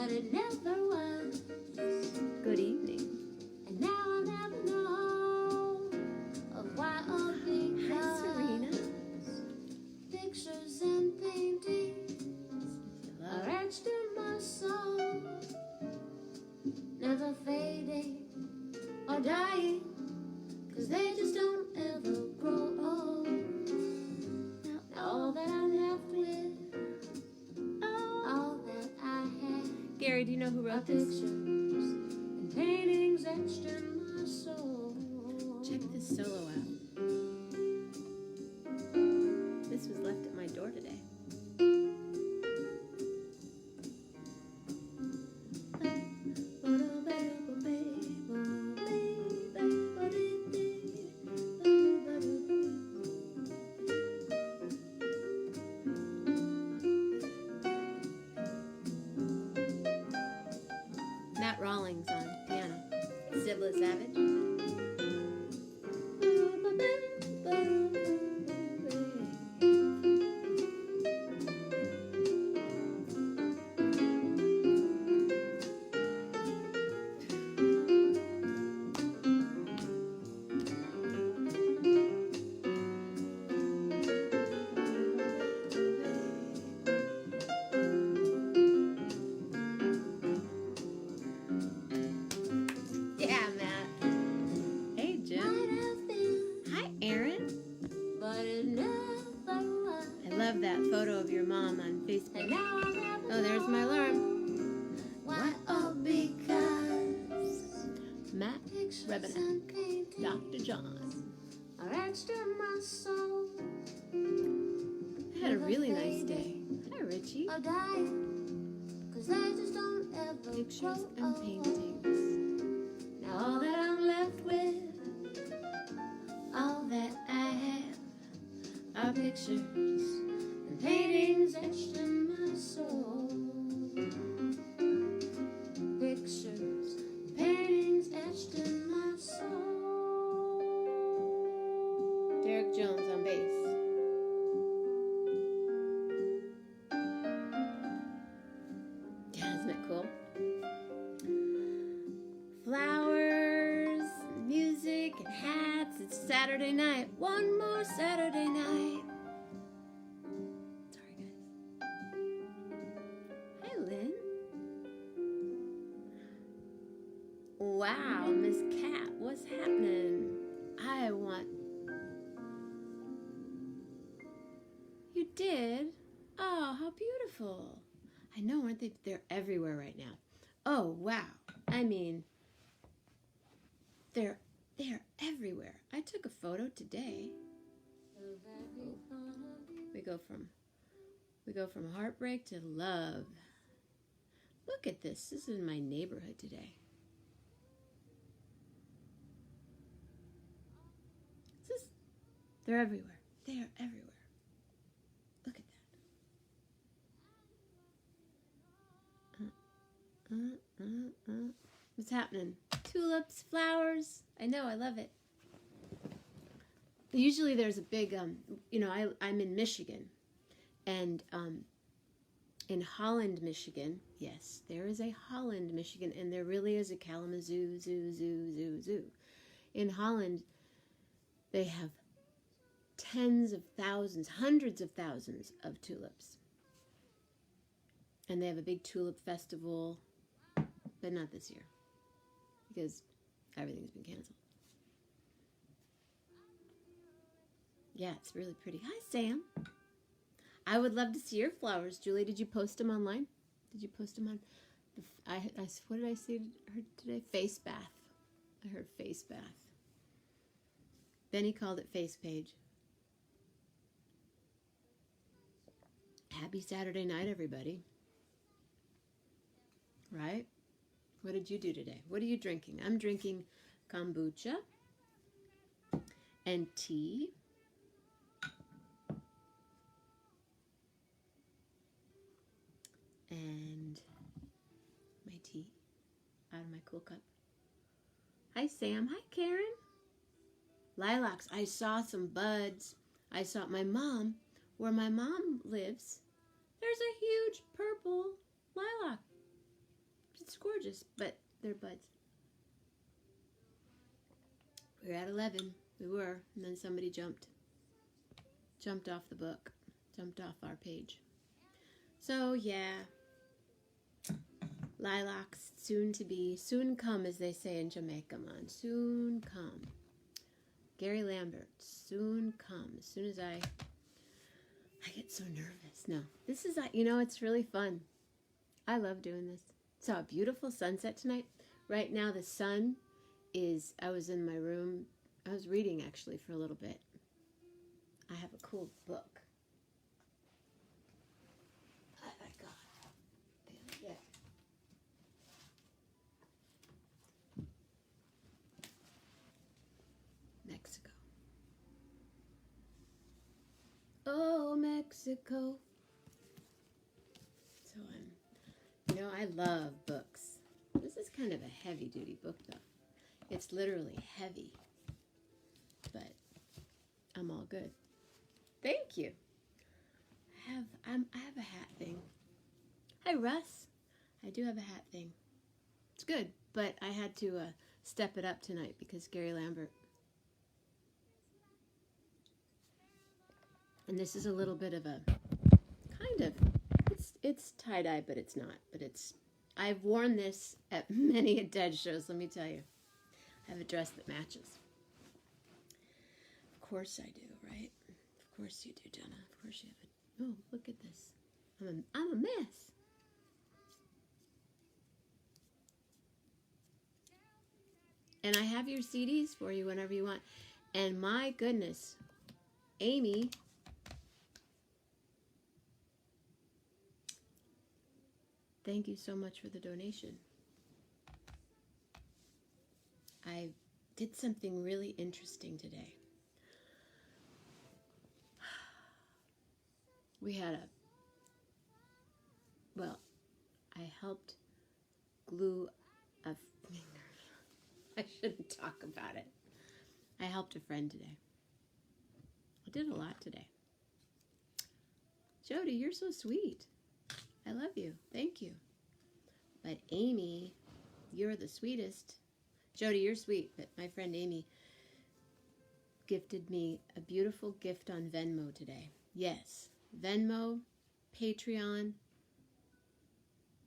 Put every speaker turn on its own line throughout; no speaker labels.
but it never was.
Good evening.
And now I'll never know of why or because.
Hi, Serena.
Pictures and paintings are etched in my soul, never fading or dying, 'cause they just don't ever grow old. Now all that I'm left with, all that I have,
Gary, do you know who
are
wrote this?
pictures and paintings etched in my soul.
Check this solo out. This was left at my door today. Matt Rawlings on piano. Sibla Savage. Yeah, Matt. Hey, Jim.
Might have been,
Hi, Aaron.
but it never was.
I love that photo of your mom on
And
Facebook.
now I'll never
Oh, there's my alarm.
why or because.
Matt
Pictures
Rebenak.
and paintings
Dr. John.
are etched in my soul,
I had a really nice day. Hi, Richie.
or dying, 'cause they just don't ever
Pictures
grow
and
old.
paintings.
Now all that I'm left with, all that I have, are pictures and paintings etched in my soul. Pictures and paintings etched in my soul.
Derek Jones on bass. Yeah, isn't it cool? Flowers, music, and hats. It's Saturday night. One more Saturday night. Sorry, guys. Hi, Lynn. Wow, Miss Cat, what's happening? I want... You did? Oh, how beautiful. I know, aren't they? They're everywhere right now. Oh, wow. I mean, they're everywhere. I took a photo today. We go from heartbreak to love. Look at this. This is in my neighborhood today. They're everywhere. They are everywhere. Look at that. What's happening? Tulips, flowers. I know, I love it. Usually there's a big, I'm in Michigan. And in Holland, Michigan, yes, there is a Holland, Michigan, and there really is a Kalamazoo, zoo. In Holland, they have tens of thousands, hundreds of thousands of tulips. And they have a big tulip festival, but not this year because everything's been canceled. Yeah, it's really pretty. Hi, Sam. I would love to see your flowers. Julie, did you post them online? Did you post them on? What did I say to her today? Face bath. I heard face bath. Benny called it face page. Happy Saturday night, everybody. Right? What did you do today? What are you drinking? I'm drinking kombucha and tea. And my tea out of my cool cup. Hi, Sam. Hi, Karen. Lilacs. I saw some buds. I saw my mom, where my mom lives, there's a huge purple lilac. gorgeous, but they're buds. We were at 11. We were, and then somebody jumped off the book, jumped off our page. So yeah, lilacs soon to be, soon come, as they say in Jamaica, man. Soon come. Gary Lambert, soon come. As soon as I get so nervous. No, this is, it's really fun. I love doing this. Saw a beautiful sunset tonight. Right now the sun is, I was in my room. I was reading actually for a little bit. I have a cool book I got the other day. Mexico. Oh, Mexico. So I love books. This is kind of a heavy-duty book, though. It's literally heavy, but I'm all good. Thank you. I have a hat thing. Hi, Russ. I do have a hat thing. It's good, but I had to step it up tonight because Gary Lambert. And this is a little bit of a, kind of, it's tie-dye, but it's not. But I've worn this at many a dead shows, let me tell you. I have a dress that matches. Of course I do, right? Of course you do, Jenna. Of course you have a, oh, look at this. I'm a mess. And I have your CDs for you whenever you want. And my goodness, Amy, thank you so much for the donation. I did something really interesting today. We had I helped glue a finger. I shouldn't talk about it. I helped a friend today. I did a lot today. Jody, you're so sweet. I love you. Thank you. But Amy, you're the sweetest. Jody, you're sweet, but my friend Amy gifted me a beautiful gift on Venmo today. Yes, Venmo, Patreon,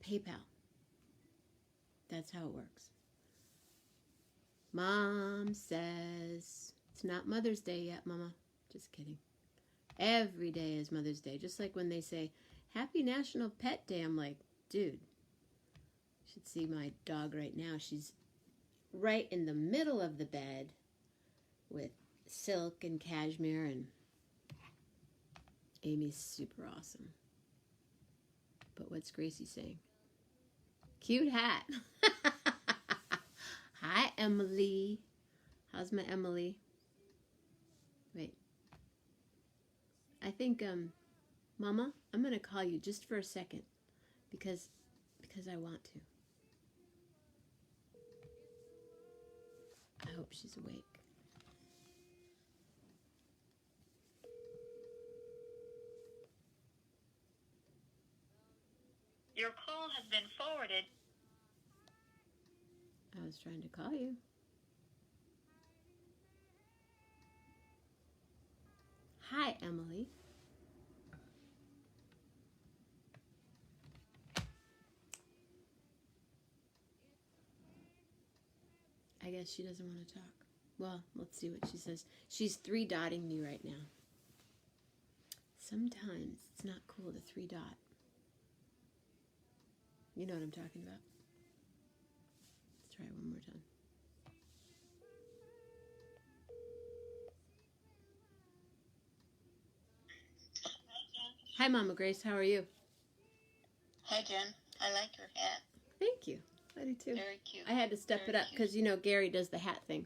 PayPal. That's how it works. Mom says, it's not Mother's Day yet, Mama. Just kidding. Every day is Mother's Day. Just like when they say, Happy National Pet Day. I'm like, dude, you should see my dog right now. She's right in the middle of the bed with silk and cashmere, and Amy's super awesome. But what's Gracie saying? Cute hat. Hi, Emily. How's my Emily? Wait. I think, Mama, I'm going to call you just for a second because I want to. I hope she's awake.
Your call has been forwarded.
I was trying to call you. Hi, Emily. I guess she doesn't want to talk. Well, let's see what she says. She's 3-dotting me right now. Sometimes it's not cool to 3-dot. You know what I'm talking about. Let's try it one more time. Hi, Mama Grace. How are you?
Hi, Jen. I like your hat.
Thank you. I do too.
Very cute.
I had to step it up because, Gary does the hat thing.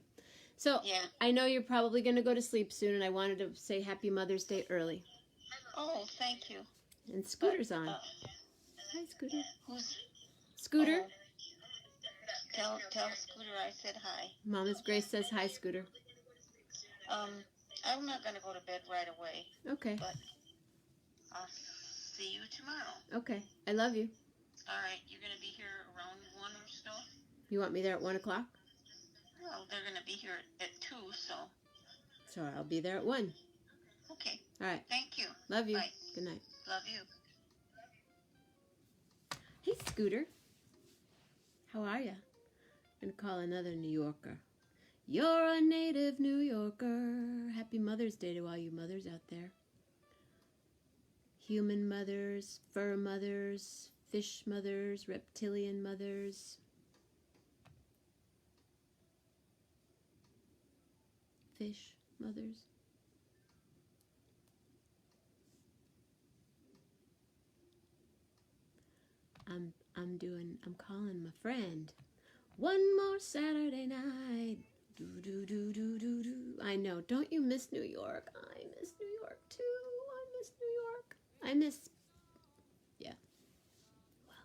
So,
yeah.
I know you're probably going to go to sleep soon, and I wanted to say Happy Mother's Day early.
Oh, thank you.
And Scooter's on. Hi, Scooter.
Who's?
Scooter?
Oh, tell Scooter I said hi.
Mama's Grace says hi, Scooter.
I'm not going to go to bed right away.
Okay.
But I'll see you tomorrow.
Okay. I love you.
All right, you're going to be here around 1 or so?
You want me there at 1 o'clock?
Well, they're going to be here at 2, so.
So I'll be there at 1.
Okay.
All right.
Thank you.
Love you.
Bye.
Good night.
Love you.
Hey, Scooter. How are ya? I'm going to call another New Yorker. You're a native New Yorker. Happy Mother's Day to all you mothers out there. Human mothers, fur mothers, fish mothers, reptilian mothers. Fish mothers. I'm calling my friend. One more Saturday night. Do, do, do, do, do, do. I know. Don't you miss New York? I miss New York too. I miss New York. I miss... Yeah. Well.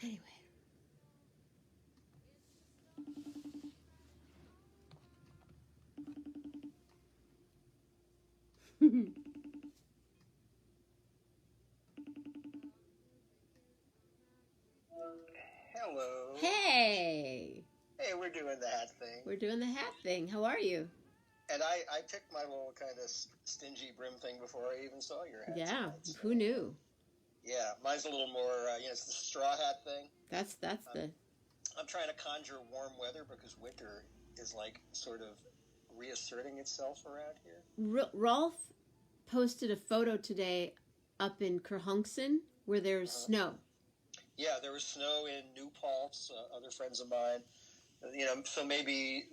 Anyway.
Hello.
Hey!
Hey, we're doing the hat thing.
We're doing the hat thing. How are you?
And I picked my little kind of stingy brim thing before I even saw your hat.
Yeah,
tonight, so.
who knew?
Yeah, mine's a little more, it's the straw hat thing.
That's the...
I'm trying to conjure warm weather because winter is like sort of reasserting itself around here.
Rolf posted a photo today up in Kerhonkson where there's snow.
Yeah, there was snow in New Paltz, other friends of mine. So maybe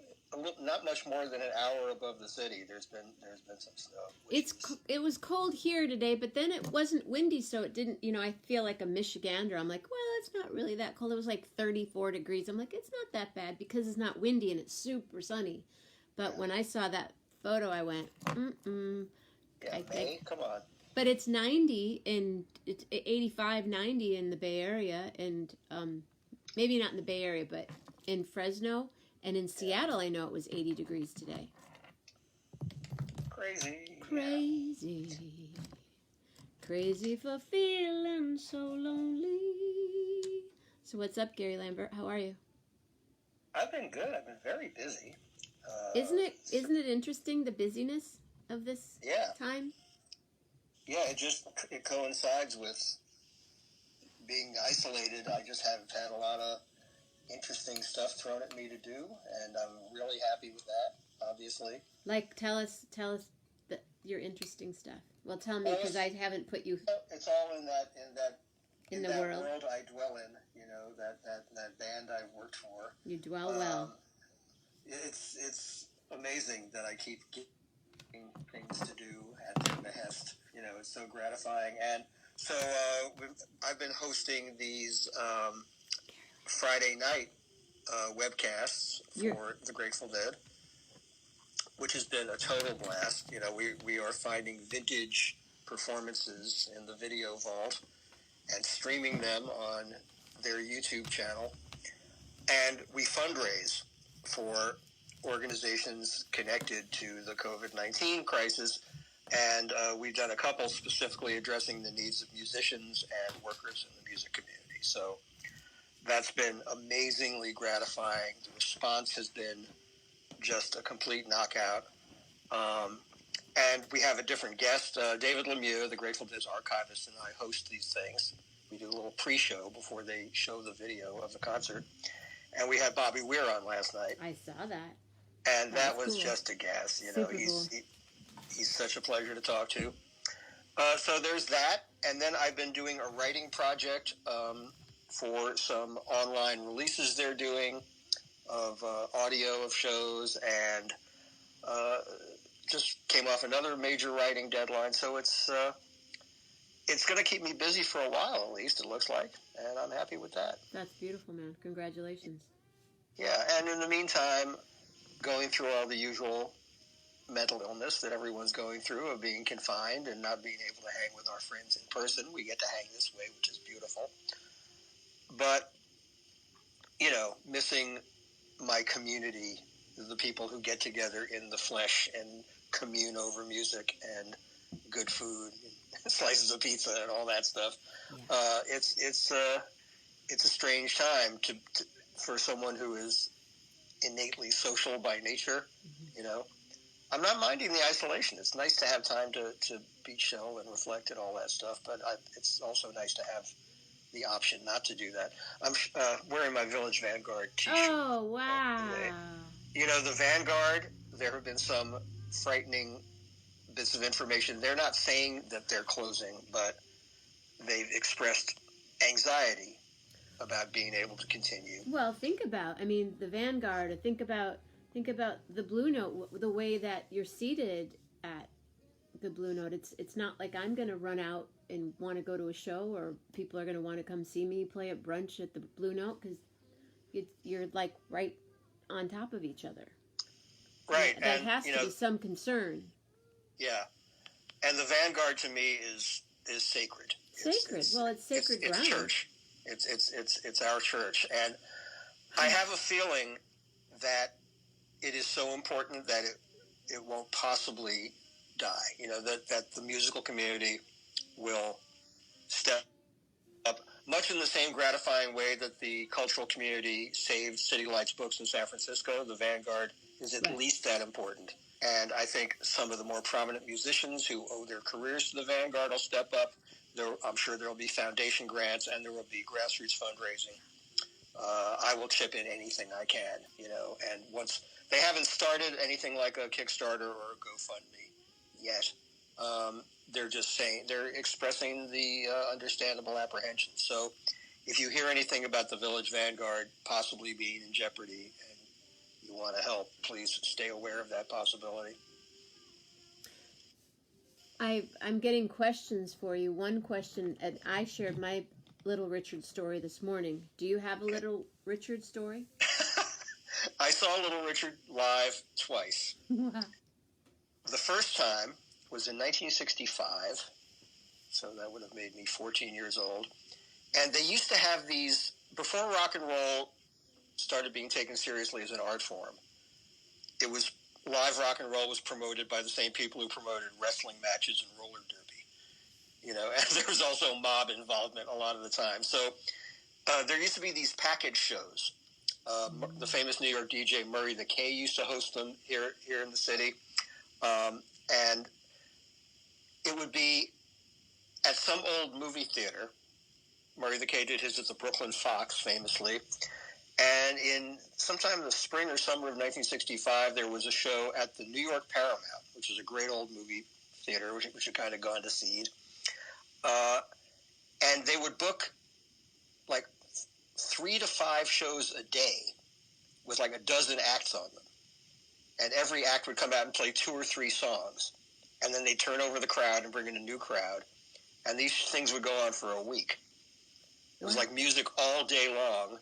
not much more than an hour above the city. There's been some snow.
It was cold here today, but then it wasn't windy, so it didn't. I feel like a Michigander. I'm like, well, it's not really that cold. It was like 34 degrees. I'm like, it's not that bad because it's not windy and it's super sunny. But when I saw that photo, I went,
Yeah, May, come on.
But it's 90 and it's 85, 90 in the Bay Area, and maybe not in the Bay Area, but in Fresno and in Seattle, I know it was 80 degrees today.
Crazy.
Crazy for feeling so lonely. So what's up, Gary Lambert? How are you?
I've been good. I've been very busy.
Isn't it interesting, the busyness of this time?
Yeah, it coincides with being isolated. I just have had a lot of interesting stuff thrown at me to do, and I'm really happy with that, obviously.
Like, tell us your interesting stuff. Well, tell me, because I haven't put you...
It's all in that
world
I dwell in, that band I've worked for.
You dwell well.
It's amazing that I keep getting things to do at their behest. It's so gratifying. And so I've been hosting these Friday night webcasts for the Grateful Dead, which has been a total blast. We are finding vintage performances in the video vault and streaming them on their YouTube channel. And we fundraise for organizations connected to the COVID-19 crisis. And we've done a couple specifically addressing the needs of musicians and workers in the music community. So that's been amazingly gratifying. The response has been just a complete knockout. And we have a different guest. David Lemieux, the Grateful Dead's archivist, and I host these things. We do a little pre-show before they show the video of the concert. And we had Bobby Weir on last night.
I saw that.
And that was cool. Just a gas. He's such a pleasure to talk to. So there's that. And then I've been doing a writing project for some online releases they're doing of audio of shows, and just came off another major writing deadline. So it's going to keep me busy for a while, at least, it looks like. And I'm happy with that.
That's beautiful, man. Congratulations.
Yeah, and in the meantime, going through all the usual mental illness that everyone's going through of being confined and not being able to hang with our friends in person. We get to hang this way, which is beautiful. But, missing my community, the people who get together in the flesh and commune over music and good food slices of pizza and all that stuff.
Yeah.
It's a strange time for someone who is innately social by nature. You know, I'm not minding the isolation. It's nice to have time to be chill and reflect and all that stuff, but it's also nice to have the option not to do that. I'm wearing my Village Vanguard t-shirt.
Oh, wow.
You know, the Vanguard, there have been some frightening bits of information. They're not saying that they're closing, but they've expressed anxiety about being able to continue.
Well, think about, I mean, the Vanguard, or think about the Blue Note, the way that you're seated at the Blue Note. It's not like I'm going to run out and want to go to a show, or people are going to want to come see me play at brunch at the Blue Note, because you're like right on top of each other.
Right.
That has to be some concern.
Yeah. And the Vanguard to me is sacred.
Sacred. It's sacred ground.
It's church. It's our church. And I have a feeling that it is so important that it won't possibly die. You know, that the musical community will step up, much in the same gratifying way that the cultural community saved City Lights Books in San Francisco. The Vanguard is at least that important. And I think some of the more prominent musicians who owe their careers to the Vanguard will step up. I'm sure there will be foundation grants, and there will be grassroots fundraising. I will chip in anything I can, you know. And once they haven't started anything like a Kickstarter or a GoFundMe yet, they're expressing the understandable apprehension. So if you hear anything about the Village Vanguard possibly being in jeopardy and you want to help, please stay aware of that possibility.
I'm getting questions for you. One question, and I shared my Little Richard story this morning. Do you have a Little Richard story?
I saw Little Richard live twice.
Wow.
The first time was in 1965, so that would have made me 14 years old. And they used to have these, before rock and roll started being taken seriously as an art form, it was live rock and roll was promoted by the same people who promoted wrestling matches and roller derby. You know, and there was also mob involvement a lot of the time. So there used to be these package shows. The famous New York DJ Murray the K used to host them here in the city. And it would be at some old movie theater. Murray the K did his at the Brooklyn Fox, famously. And sometime in the spring or summer of 1965, there was a show at the New York Paramount, which is a great old movie theater, which had kind of gone to seed. And they would book like 3 to 5 shows a day with like a dozen acts on them. And every act would come out and play 2 or 3 songs. And then they'd turn over the crowd and bring in a new crowd. And these things would go on for a week. It was like music all day long.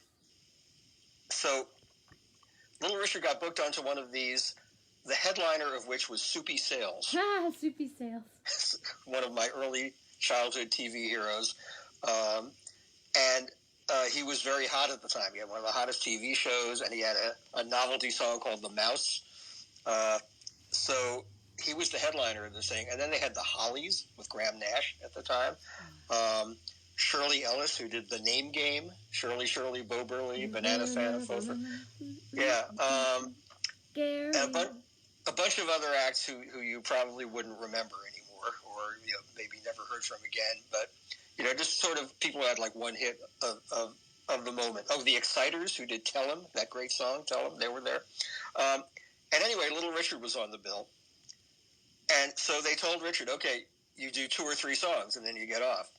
So Little Richard got booked onto one of these, the headliner of which was Soupy Sales.
Soupy Sales.
One of my early childhood TV heroes. And he was very hot at the time. He had one of the hottest TV shows, and he had a novelty song called The Mouse. So he was the headliner of this thing. And then they had the Hollies with Graham Nash at the time. Shirley Ellis, who did The Name Game. Shirley, Bo Burley, Banana Fan, Fofa. Yeah. And a bunch of other acts who you probably wouldn't remember anymore, or maybe never heard from again. But just sort of people who had like one hit of the moment. Oh, the Exciters, who did Tell 'Em, that great song, Tell 'Em, they were there. And anyway, Little Richard was on the bill. And so they told Richard, okay, you do 2 or 3 songs and then you get off.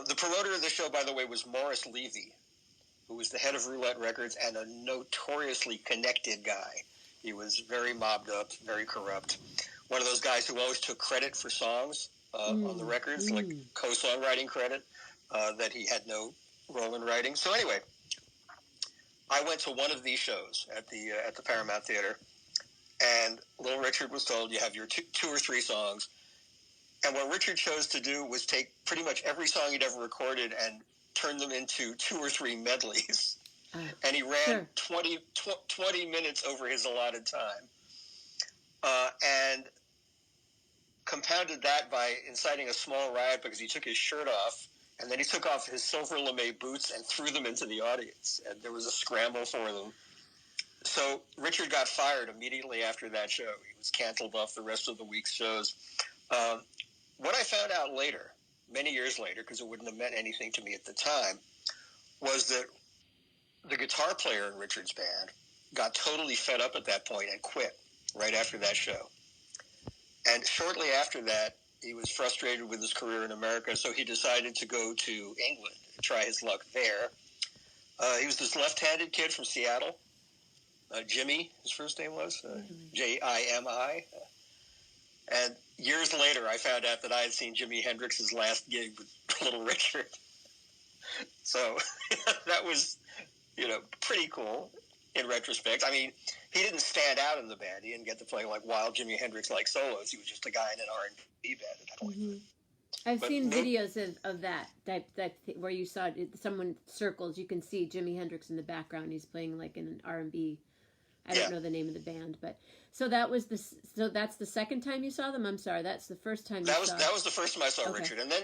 The promoter of the show, by the way, was Morris Levy, who was the head of Roulette Records and a notoriously connected guy. He was very mobbed up, very corrupt. One of those guys who always took credit for songs on the records, like co-songwriting credit, that he had no role in writing. So anyway, I went to one of these shows at the Paramount Theater, and Little Richard was told, you have your 2 or 3 songs. And what Richard chose to do was take pretty much every song he'd ever recorded and turn them into 2 or 3 medleys. And he ran 20 minutes over his allotted time. And compounded that by inciting a small riot because he took his shirt off, and then he took off his silver lame boots and threw them into the audience, and there was a scramble for them. So Richard got fired immediately after that show. He was canceled off the rest of the week's shows. What I found out later, many years later, because it wouldn't have meant anything to me at the time, was that the guitar player in Richard's band got totally fed up at that point and quit right after that show. And shortly after that, he was frustrated with his career in America, so he decided to go to England and try his luck there. He was this left-handed kid from Seattle. Jimmy, his first name was, Jimi. And years later, I found out that I had seen Jimi Hendrix's last gig with Little Richard. So that was, pretty cool in retrospect. I mean, he didn't stand out in the band. He didn't get to play like wild Jimi Hendrix-like solos. He was just a guy in an R&B band at that point.
Mm-hmm. I've seen videos of that where you saw someone circles. You can see Jimi Hendrix in the background. He's playing like in an R&B. I don't know the name of the band, but so that's the second time you saw them. I'm sorry, that's the first time. That
was the first time I saw Richard, and then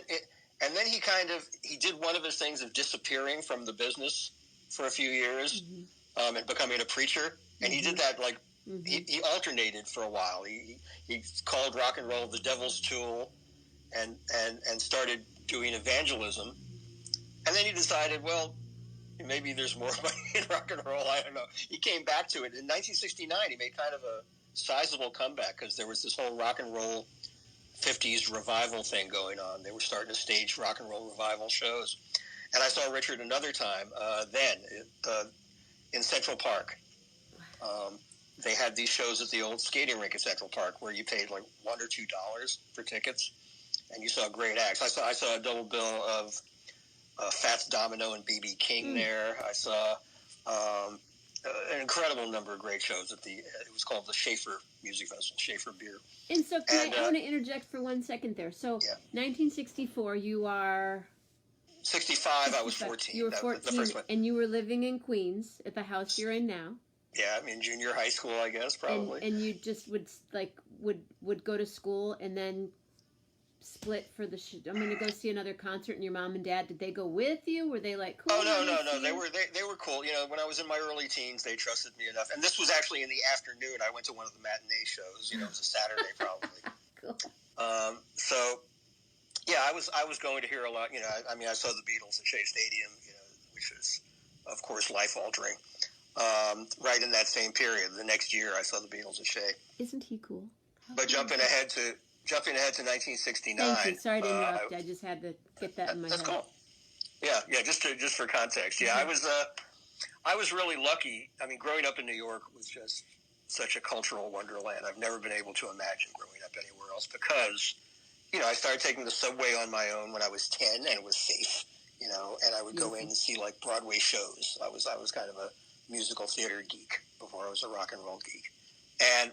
he did one of his things of disappearing from the business for a few years, and becoming a preacher, and he did that like he alternated for a while. He called rock and roll the devil's tool, and started doing evangelism, and then he decided, well, maybe there's more money in rock and roll. I don't know. He came back to it. In 1969, he made kind of a sizable comeback because there was this whole rock and roll 50s revival thing going on. They were starting to stage rock and roll revival shows. And I saw Richard another time in Central Park. They had these shows at the old skating rink at Central Park where you paid like $1 or $2 for tickets, and you saw great acts. I saw a double bill of Fats Domino and B.B. King there. I saw an incredible number of great shows at it was called the Schaefer Music Festival, Schaefer Beer.
And so I want to interject for 1 second there. So 1964, you are...
65, I was 14.
You were 14,
the first one.
And you were living in Queens at the house you're in now.
Yeah, I mean, junior high school, I guess, probably.
And you just would go to school and then split for I'm going to go see another concert, and your mom and dad, did they go with you? Were they like, cool?
Oh, no. They were cool. When I was in my early teens, they trusted me enough. And this was actually in the afternoon. I went to one of the matinee shows. It was a Saturday probably.
Cool.
So, yeah, I was going to hear a lot. I saw the Beatles at Shea Stadium, which was, of course, life-altering. Right in that same period. The next year, I saw the Beatles at Shea.
Isn't he cool?
But jumping ahead to 1969.
Thank you. Sorry to interrupt. I just had to get that in my head.
That's cool. Yeah. Just for context. Yeah, I was really lucky. I mean, growing up in New York was just such a cultural wonderland. I've never been able to imagine growing up anywhere else because, I started taking the subway on my own when I was 10, and it was safe. And I would go in and see like Broadway shows. I was kind of a musical theater geek before I was a rock and roll geek, and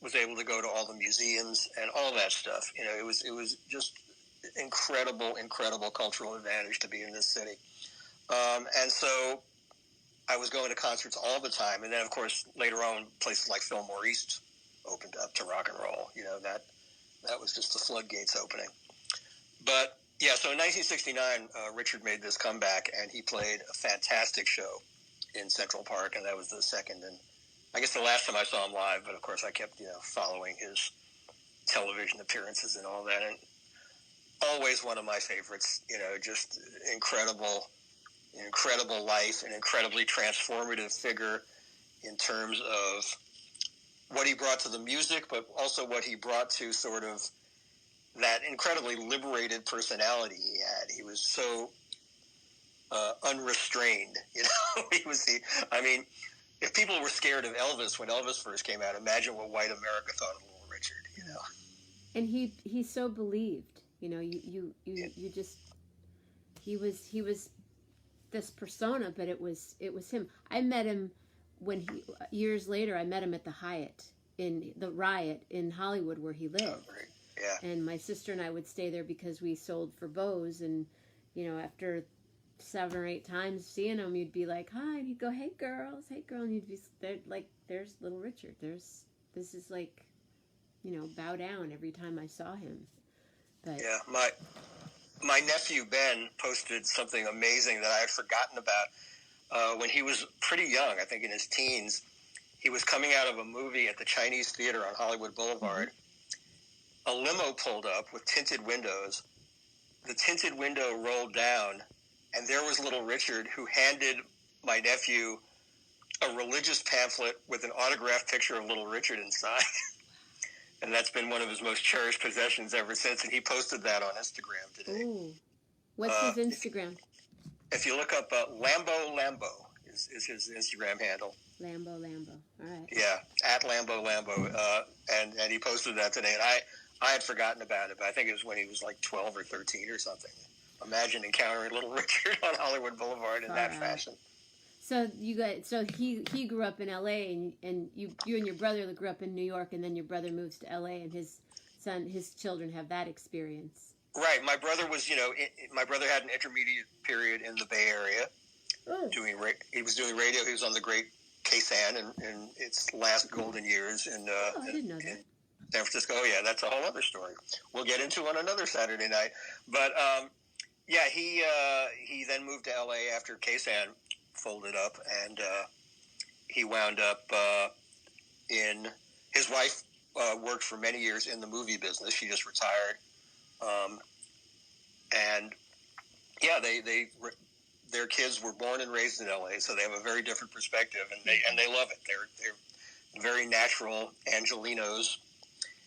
was able to go to all the museums and all that stuff. It was just incredible cultural advantage to be in this city. And so I was going to concerts all the time. And then, of course, later on, places like Fillmore East opened up to rock and roll. That was just the floodgates opening. But, yeah, so in 1969, Richard made this comeback, and he played a fantastic show in Central Park, and that was the second and I guess the last time I saw him live, but of course I kept, following his television appearances and all that. And always one of my favorites, just incredible life, an incredibly transformative figure in terms of what he brought to the music, but also what he brought to sort of that incredibly liberated personality he had. He was so unrestrained, if people were scared of Elvis when Elvis first came out, imagine what white America thought of Little Richard,
And he so believed, you just, he was this persona, but it was him. I met him years later, I met him at the Hyatt in the Riot in Hollywood where he lived.
Oh, great. Yeah.
And my sister and I would stay there because we sold for Bose, and, after 7 or 8 times seeing him, you'd be like, hi, and he'd go, hey girls, and you'd be there, like, there's Little Richard, there's this is like, bow down every time I saw him. But
yeah, my nephew Ben posted something amazing that I had forgotten about. When he was pretty young, I think in his teens, he was coming out of a movie at the Chinese Theater on Hollywood Boulevard. A limo pulled up with tinted windows. The tinted window rolled down, and there was little Richard, who handed my nephew a religious pamphlet with an autographed picture of little Richard inside. And that's been one of his most cherished possessions ever since. And he posted that on Instagram today.
Ooh. What's his Instagram?
If you look up Lambo is his Instagram handle.
Lambo. All right.
Yeah, at Lambo. And he posted that today. And I had forgotten about it, but I think it was when he was like 12 or 13 or something. Imagine encountering little Richard on Hollywood Boulevard in that fashion.
So he grew up in L.A. and you and your brother grew up in New York, and then your brother moves to L.A. and his children have that experience.
Right. My brother was, my brother had an intermediate period in the Bay Area.
Oh.
He was doing radio. He was on the great KSAN in its last golden years in
I didn't know that.
in San Francisco. Oh, yeah, that's a whole other story. We'll get into on another Saturday night. But yeah, he then moved to LA after KSAN folded up, and he wound up in. His wife worked for many years in the movie business. She just retired, and yeah, their kids were born and raised in LA, so they have a very different perspective, and they love it. They're very natural Angelinos,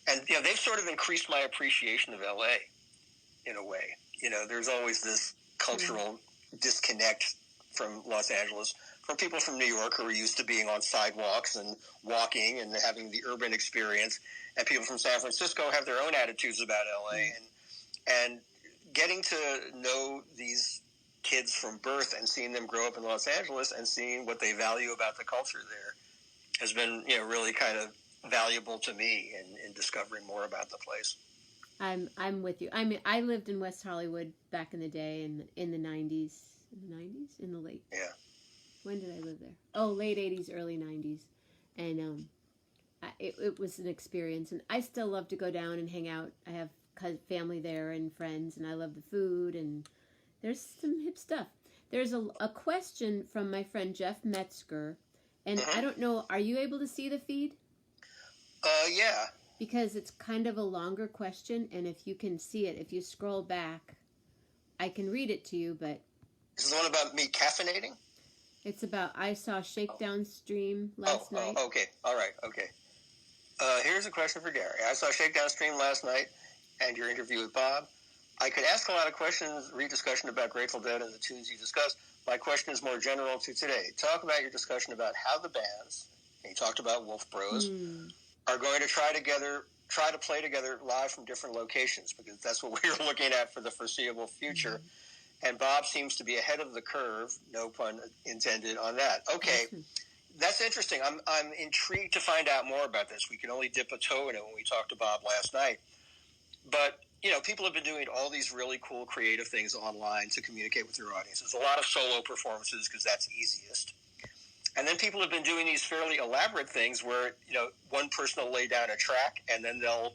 and they've sort of increased my appreciation of LA in a way. There's always this cultural disconnect from Los Angeles, from people from New York who are used to being on sidewalks and walking and having the urban experience, and people from San Francisco have their own attitudes about LA, and getting to know these kids from birth and seeing them grow up in Los Angeles and seeing what they value about the culture there has been, really kind of valuable to me in discovering more about the place.
I'm with you. I mean, I lived in West Hollywood back in the day, in the 90s. In the late.
Yeah.
When did I live there? Oh, late 80s, early 90s. And it was an experience. And I still love to go down and hang out. I have family there and friends, and I love the food. And there's some hip stuff. There's a question from my friend Jeff Metzger. And I don't know, are you able to see the feed?
Yeah.
Because it's kind of a longer question. And if you can see it, if you scroll back, I can read it to you, but...
Is this the one about me caffeinating?
It's about, I saw Shakedown Stream last night.
Oh, okay. All right. Okay. Here's a question for Gary. I saw Shakedown Stream last night and your interview with Bob. I could ask a lot of questions, read discussion about Grateful Dead and the tunes you discussed. My question is more general to today. Talk about your discussion about how the bands, and you talked about Wolf Bros, are going to try to play together live from different locations, because that's what we're looking at for the foreseeable future. And Bob seems to be ahead of the curve, no pun intended, on that. Okay, that's interesting. I'm intrigued to find out more about this. We can only dip a toe in it when we talked to Bob last night. But, people have been doing all these really cool creative things online to communicate with their audiences. A lot of solo performances, because that's easiest. And then people have been doing these fairly elaborate things where, one person will lay down a track, and then they'll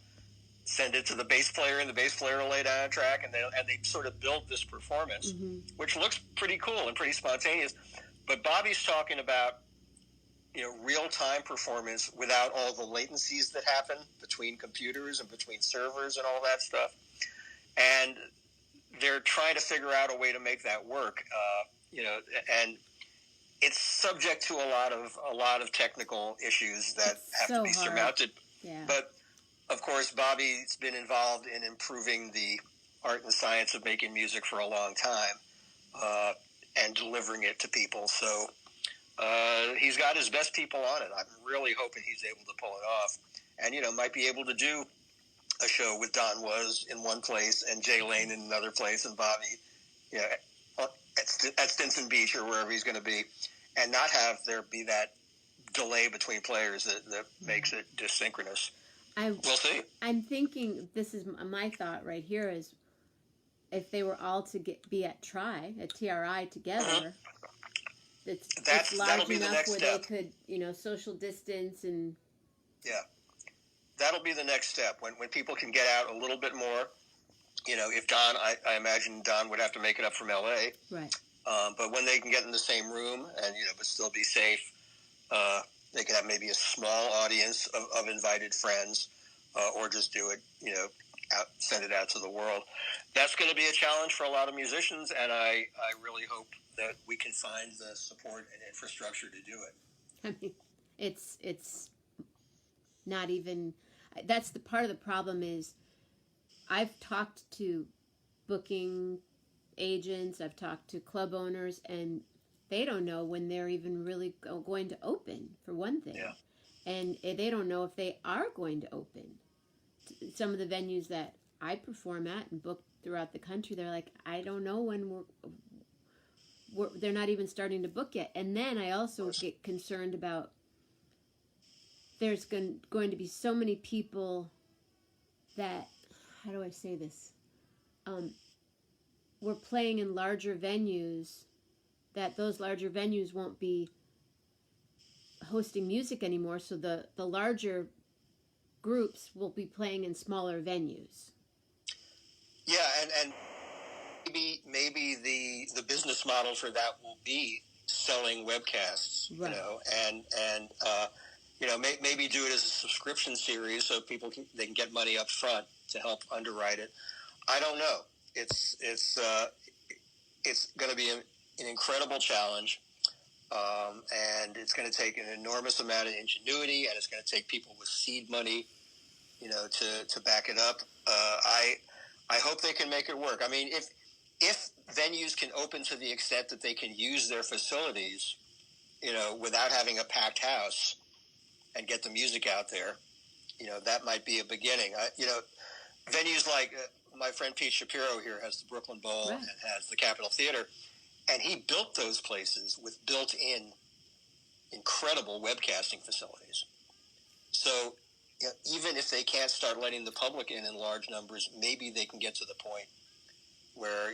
send it to the bass player, and the bass player will lay down a track, and they sort of build this performance, which looks pretty cool and pretty spontaneous. But Bobby's talking about, real-time performance without all the latencies that happen between computers and between servers and all that stuff. And they're trying to figure out a way to make that work, and it's subject to a lot of technical issues that have to be surmounted.
Yeah.
But of course, Bobby's been involved in improving the art and science of making music for a long time, and delivering it to people. So he's got his best people on it. I'm really hoping he's able to pull it off, and might be able to do a show with Don Was in one place and Jay Lane in another place, and Bobby, at Stinson Beach or wherever he's going to be, and not have there be that delay between players that makes it dissynchronous. We'll see.
I'm thinking, this is my thought right here, is if they were all to be at TRI together, it's large
that'll be the
enough
next
where
step.
they could, social distance and...
Yeah. that'll be the next step when people can get out a little bit more. If Don, I imagine Don would have to make it up from L.A.
Right.
But when they can get in the same room and but still be safe, they can have maybe a small audience of invited friends, or just do it, send it out to the world. That's going to be a challenge for a lot of musicians, and I really hope that we can find the support and infrastructure to do it.
I mean, it's not even. That's the part of the problem is, I've talked to booking agents, I've talked to club owners, and they don't know when they're even really going to open, for one thing.
Yeah.
And they don't know if they are going to open. Some of the venues that I perform at and book throughout the country, they're like, I don't know when they're not even starting to book yet. And then I also get concerned about there's going to be so many people that, how do I say this? We're playing in larger venues, that those larger venues won't be hosting music anymore, so the larger groups will be playing in smaller venues.
Yeah, and maybe the business model for that will be selling webcasts,
right.
Maybe do it as a subscription series so people they can get money up front to help underwrite it. I don't know. It's going to be an incredible challenge, and it's going to take an enormous amount of ingenuity, and it's going to take people with seed money, to back it up. I hope they can make it work. I mean, if venues can open to the extent that they can use their facilities, without having a packed house, and get the music out there, that might be a beginning. Venues like my friend Pete Shapiro here has the Brooklyn Bowl, right, and has the Capitol Theater, and he built those places with built-in incredible webcasting facilities. So even if they can't start letting the public in large numbers, maybe they can get to the point where,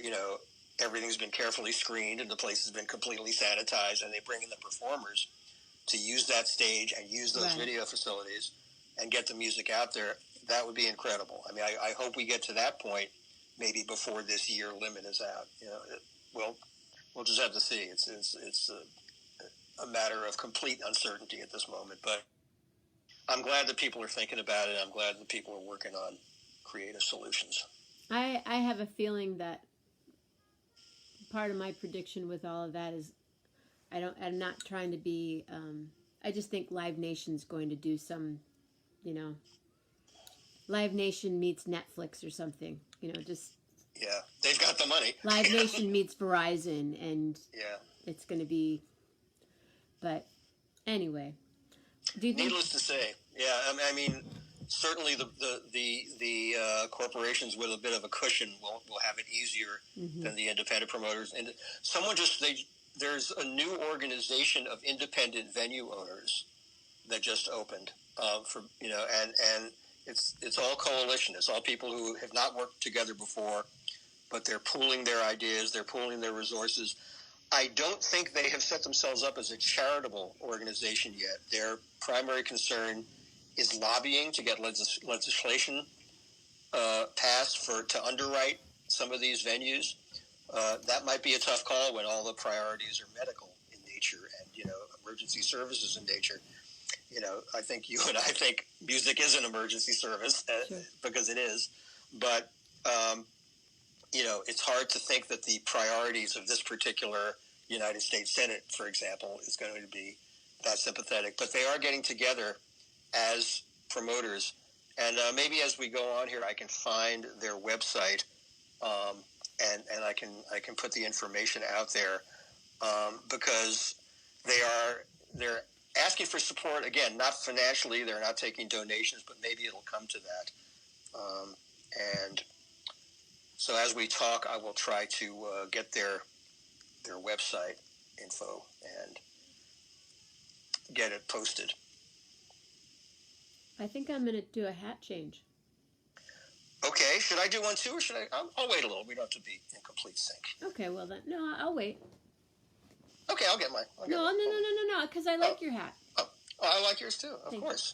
everything's been carefully screened and the place has been completely sanitized, and they bring in the performers to use that stage and use those, right, video facilities and get the music out there. That would be incredible. I mean, I hope we get to that point maybe before this year limit is out. We'll just have to see. It's a matter of complete uncertainty at this moment. But I'm glad that people are thinking about it. I'm glad that people are working on creative solutions.
I have a feeling that part of my prediction with all of that is I'm not trying to be, I just think Live Nation's going to do some, Live Nation meets Netflix or something, just.
Yeah, they've got the money.
Live Nation meets Verizon, and
yeah,
it's going to be, but anyway.
Needless to say, yeah, I mean, certainly the corporations with a bit of a cushion will have it easier, mm-hmm, than the independent promoters. And there's a new organization of independent venue owners that just opened, and it's all coalition. It's all people who have not worked together before, but they're pooling their ideas, they're pooling their resources. I don't think they have set themselves up as a charitable organization yet. Their primary concern is lobbying to get legislation passed to underwrite some of these venues. That might be a tough call when all the priorities are medical in nature and emergency services in nature. I think you and I think music is an emergency service, sure, because it is. But it's hard to think that the priorities of this particular United States Senate, for example, is going to be that sympathetic. But they are getting together as promoters, and maybe as we go on here, I can find their website, and I can put the information out there, because they're asking for support, again, not financially, they're not taking donations, but maybe it'll come to that. And so as we talk, I will try to get their website info and get it posted.
I think I'm going to do a hat change.
Okay, should I do one too, or should I? I'll wait a little. We don't have to be in complete sync.
Okay, well then, no, I'll wait.
Okay, I'll get mine.
No, because I like your hat.
Oh, I like yours too, of course.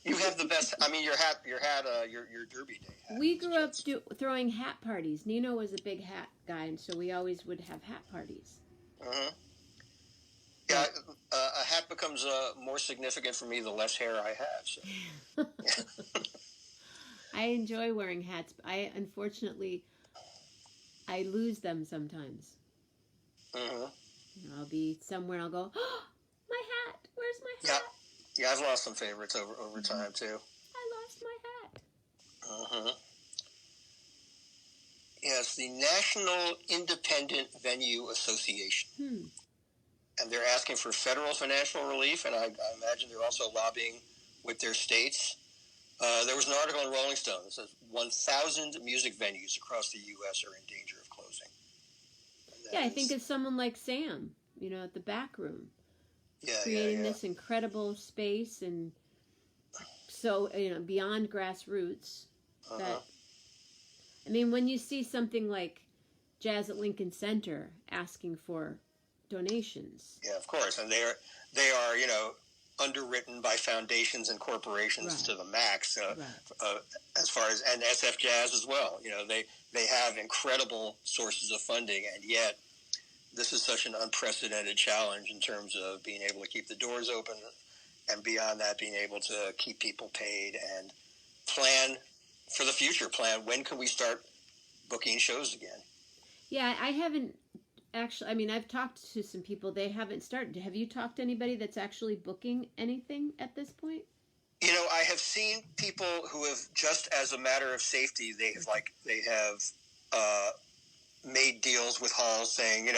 You have the best. I mean, your Derby Day hat.
We grew up throwing hat parties. Nino was a big hat guy, and so we always would have hat parties.
Uh-huh. Yeah, a hat becomes more significant for me the less hair I have. So.
I enjoy wearing hats. Unfortunately, I lose them sometimes.
Uh-huh.
I'll be somewhere and I'll go, oh, my hat! Where's my hat?
Yeah, I've lost some favorites over time, too.
I lost my hat.
Uh-huh. Yes, the National Independent Venue Association. And they're asking for federal financial relief, and I imagine they're also lobbying with their states. There was an article in Rolling Stone that says 1,000 music venues across the U.S. are in danger of closing.
Yeah, I think it's someone like Sam, at the back room. Creating this incredible space and so, beyond grassroots. That, I mean, when you see something like Jazz at Lincoln Center asking for donations.
Yeah, of course. And they are, underwritten by foundations and corporations to the max, as far as, and SF Jazz as well. They have incredible sources of funding, and yet this is such an unprecedented challenge in terms of being able to keep the doors open, and beyond that, being able to keep people paid and plan for the future. Plan when can we start booking shows again?
Yeah, I haven't actually. I mean, I've talked to some people. They haven't started. Have you talked to anybody that's actually booking anything at this point?
I have seen people who have, just as a matter of safety, they have made deals with halls saying,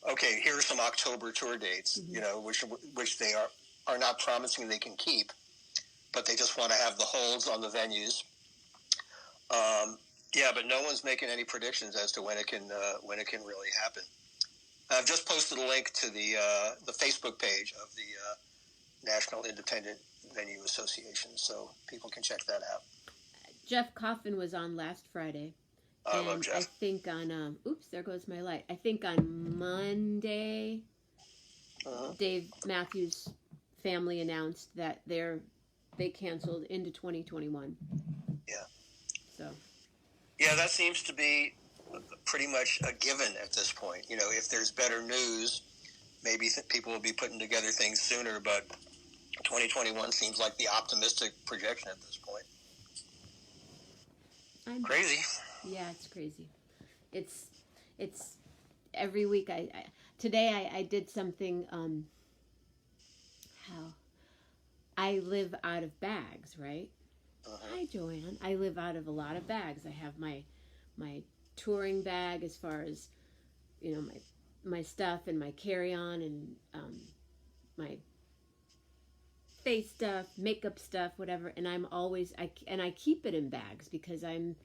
okay, here are some October tour dates, which they are not promising they can keep, but they just want to have the holds on the venues. But no one's making any predictions as to when it can really happen. I've just posted a link to the Facebook page of the National Independent Venue Association, so people can check that out.
Jeff Coffin was on last Friday.
I love Jeff.
I think on, oops, there goes my light. I think on Monday, Dave Matthews' family announced that they canceled into 2021.
Yeah.
So.
Yeah, that seems to be pretty much a given at this point. If there's better news, maybe people will be putting together things sooner, but 2021 seems like the optimistic projection at this point. Crazy.
Yeah, it's crazy. It's every week. Today I did something. How I live out of bags, right? Hi, Joanne. I live out of a lot of bags. I have my touring bag as far as my stuff and my carry-on and my face stuff, makeup stuff, whatever. And I'm always I keep it in bags because I'm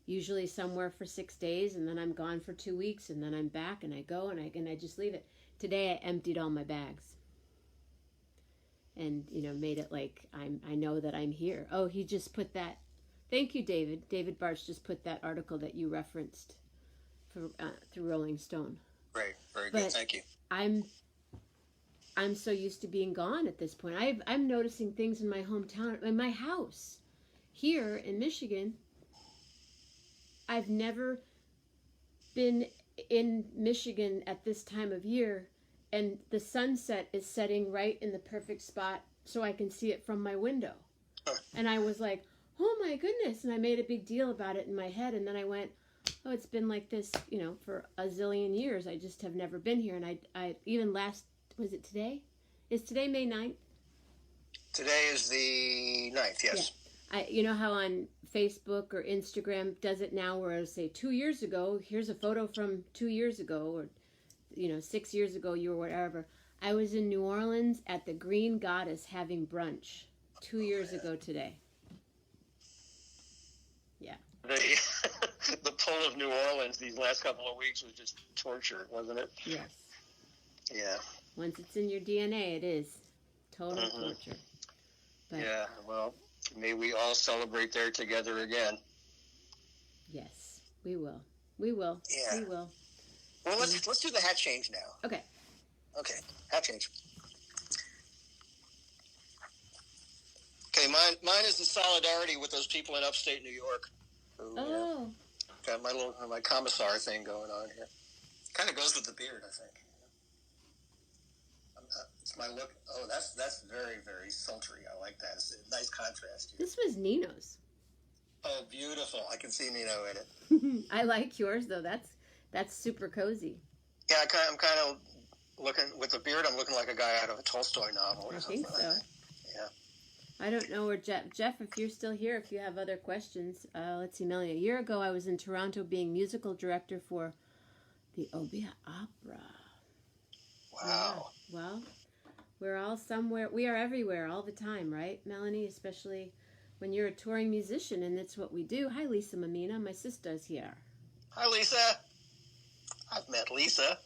usually somewhere for 6 days, and then I'm gone for 2 weeks, and then I'm back, and I go, and I just leave it. Today I emptied all my bags, and made it like I know that I'm here. Oh, he just put that. Thank you, David. David Bartsch just put that article that you referenced through Rolling Stone.
Great, very good. Thank you.
I'm so used to being gone at this point. I'm noticing things in my hometown, in my house, here in Michigan. I've never been in Michigan at this time of year, and the sunset is setting right in the perfect spot so I can see it from my window. And I was like, oh my goodness, and I made a big deal about it in my head, and then I went, oh, it's been like this, for a zillion years. I just have never been here, and I even was it today? Is today May 9th?
Today is the 9th, yes.
Yeah. You know how on Facebook or Instagram does it now where it'll say 2 years ago, here's a photo from 2 years ago, or 6 years ago, you were whatever. I was in New Orleans at the Green Goddess having brunch 2 years ago today. Yeah.
The pull of New Orleans these last couple of weeks was just torture, wasn't it?
Yes.
Yeah.
Once it's in your DNA, it is total torture. But,
yeah, well, may we all celebrate there together again.
Yes, we will. We will.
Yeah.
We will.
Well, let's do the hat change now.
Okay.
Okay, hat change. Okay, mine is the solidarity with those people in upstate New York. Who, got my commissar thing going on here. Kind of goes with the beard, I think. It's my look. Oh, that's very, very sultry. I like that. It's a nice contrast here.
This was Nino's.
Oh, beautiful. I can see Nino in it.
I like yours, though. That's super cozy.
Yeah, I'm kind of looking, with the beard, I'm looking like a guy out of a Tolstoy novel or something.
I think so.
Yeah.
I don't know where Jeff, if you're still here, if you have other questions. Let's see, Melanie. A year ago, I was in Toronto being musical director for the Obeah Opera.
Wow.
Yeah. Well, we're all somewhere. We are everywhere all the time, right, Melanie? Especially when you're a touring musician, and that's what we do. Hi, Lisa Mammina. My sister's here.
Hi, Lisa. I've met Lisa.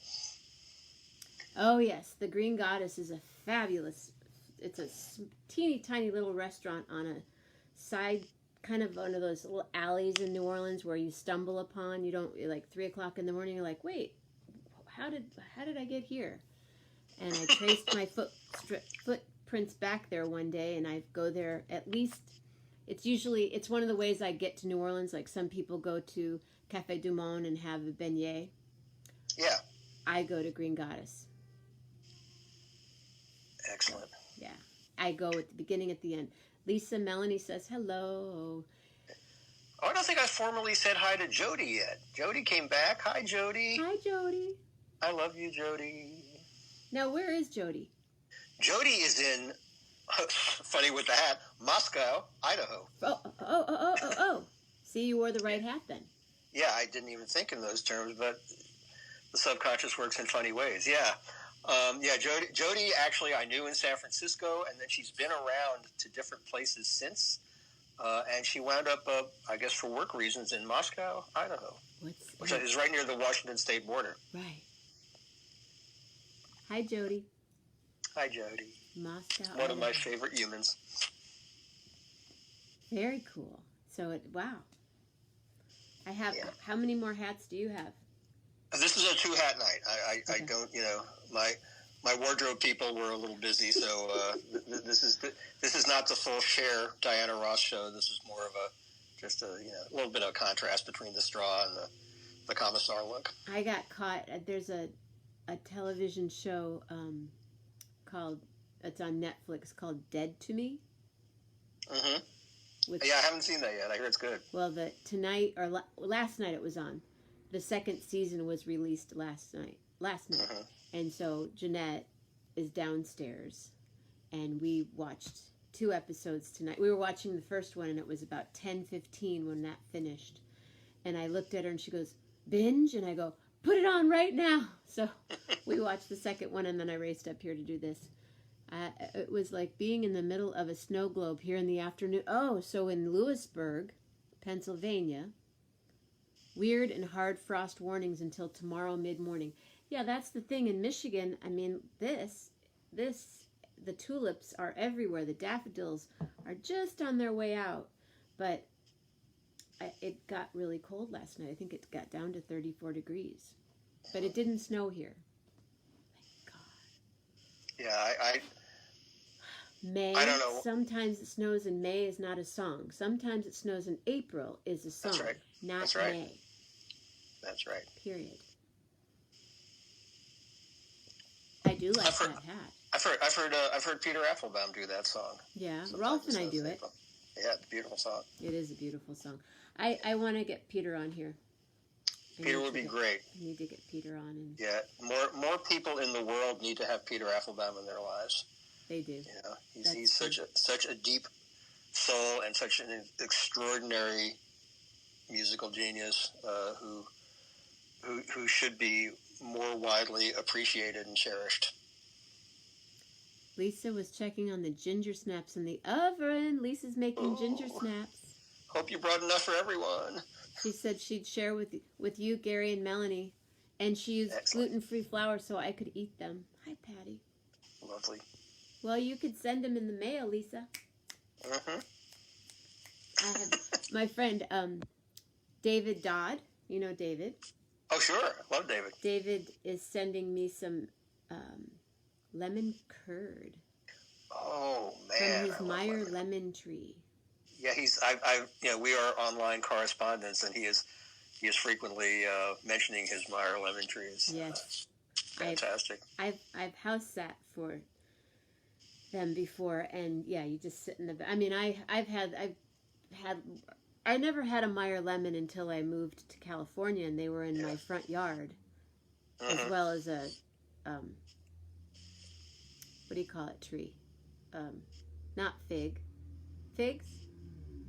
Oh, yes. The Green Goddess is a fabulous... It's a teeny tiny little restaurant on a side, kind of one of those little alleys in New Orleans where you stumble upon. You don't, like 3 o'clock in the morning, you're like, wait, how did I get here? And I traced my footprints back there one day, and I go there at least. It's one of the ways I get to New Orleans. Like some people go to Café du Monde and have a beignet.
Yeah.
I go to Green Goddess.
Excellent.
Yeah. I go at the beginning, at the end. Lisa, Melanie says hello.
Oh, I don't think I formally said hi to Jody yet. Jody came back. Hi, Jody.
Hi, Jody.
I love you, Jody.
Now, where is Jody?
Jody is in, funny with the hat, Moscow, Idaho.
Oh. See, you wore the right hat then.
Yeah, I didn't even think in those terms, but the subconscious works in funny ways. Yeah. Jody actually I knew in San Francisco, and then she's been around to different places since. And she wound up, I guess for work reasons, in Moscow, Idaho, which is right near the Washington State border.
Right. Hi, Jody.
Hi, Jody.
Moscow.
One of my favorite humans.
Very cool. So, wow. I have, How many more hats do you have?
This is a 2-hat night. I don't, my wardrobe people were a little busy, so this is not the full Cher Diana Ross show. This is more of a little bit of contrast between the straw and the commissar look.
I got caught. There's a television show it's on Netflix called Dead to Me. Mm-hmm.
Yeah, I haven't seen that yet. I hear it's good.
Well, last night it was on. The second season was released last night. Mm-hmm. And so Jeanette is downstairs, and we watched 2 episodes tonight. We were watching the first one, and it was about 10:15 when that finished. And I looked at her, and she goes, binge? And I go, put it on right now. So we watched the second one, and then I raced up here to do this. It was like being in the middle of a snow globe here in the afternoon. Oh, so in Lewisburg, Pennsylvania, weird and hard frost warnings until tomorrow mid-morning. Yeah, that's the thing in Michigan. I mean, the tulips are everywhere. The daffodils are just on their way out. But it got really cold last night. I think it got down to 34 degrees. But it didn't snow here. Thank God.
Yeah,
May,
I don't know.
Sometimes it snows in May is not a song. Sometimes it snows in April is a song.
That's right.
Not
That's right.
May.
That's right.
Period. I do like that hat.
I've heard Peter Applebaum do that song.
Yeah, Rolf and I do it.
Yeah, it's a beautiful song.
It is a beautiful song. I want to get Peter on here.
Peter would be great.
I need to get Peter on. And
yeah, more people in the world need to have Peter Applebaum in their lives.
They do.
He's such a deep soul and such an extraordinary musical genius who should be more widely appreciated and cherished.
Lisa was checking on the ginger snaps in the oven. Lisa's making ginger snaps.
Hope you brought enough for everyone.
She said she'd share with you, Gary, and Melanie. And she used gluten-free flour so I could eat them. Hi, Patty.
Lovely.
Well, you could send them in the mail, Lisa.
Mm-hmm.
I have my friend David Dodd. You know David.
Oh, sure. Love David.
David is sending me some lemon curd.
Oh
from
man,
his
I love
Meyer
lemon.
lemon tree.
Yeah, we are online correspondents, and he is frequently mentioning his Meyer lemon trees.
Yes,
Fantastic.
I've house sat for them before, and yeah, you just sit in the. I mean, I've had I never had a Meyer lemon until I moved to California, and they were in my front yard, as well as a what do you call it, tree? Not fig. Figs?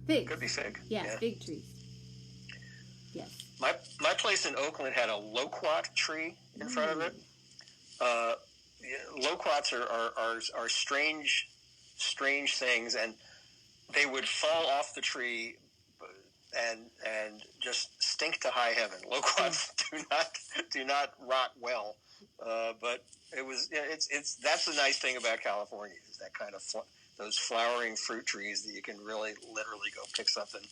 Figs.
Could be fig.
Yeah, fig trees. Yes.
My place in Oakland had a loquat tree in front of it. Loquats are strange things, and they would fall off the tree and just stink to high heaven. Loquats do not rot well, but that's the nice thing about California, is that kind of those flowering fruit trees that you can really literally go pick something.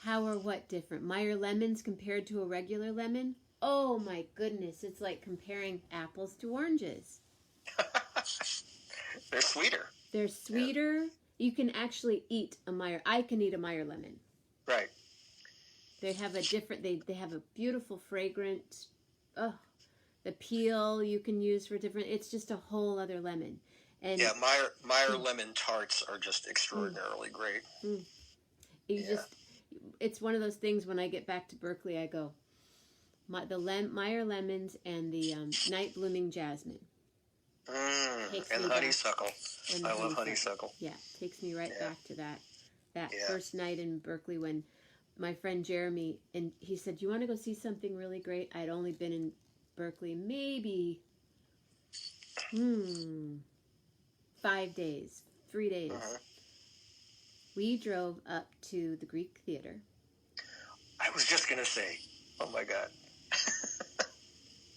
How or what different? Meyer lemons compared to a regular lemon? Oh my goodness, it's like comparing apples to oranges.
They're sweeter.
They're sweeter. Yeah. You can actually eat a Meyer. I can eat a Meyer lemon.
Right.
They have a different. They have a beautiful fragrant. Oh, the peel you can use for different. It's just a whole other lemon. And
yeah, Meyer lemon tarts are just extraordinarily great.
It's one of those things. When I get back to Berkeley, I go. Meyer lemons and the night blooming jasmine.
And honeysuckle. I love honeysuckle.
Yeah, takes me right back to that first night in Berkeley when my friend Jeremy, and he said, "You want to go see something really great?" I'd only been in Berkeley maybe 5 days, 3 days. We drove up to the Greek Theater.
I was just going to say, oh my God.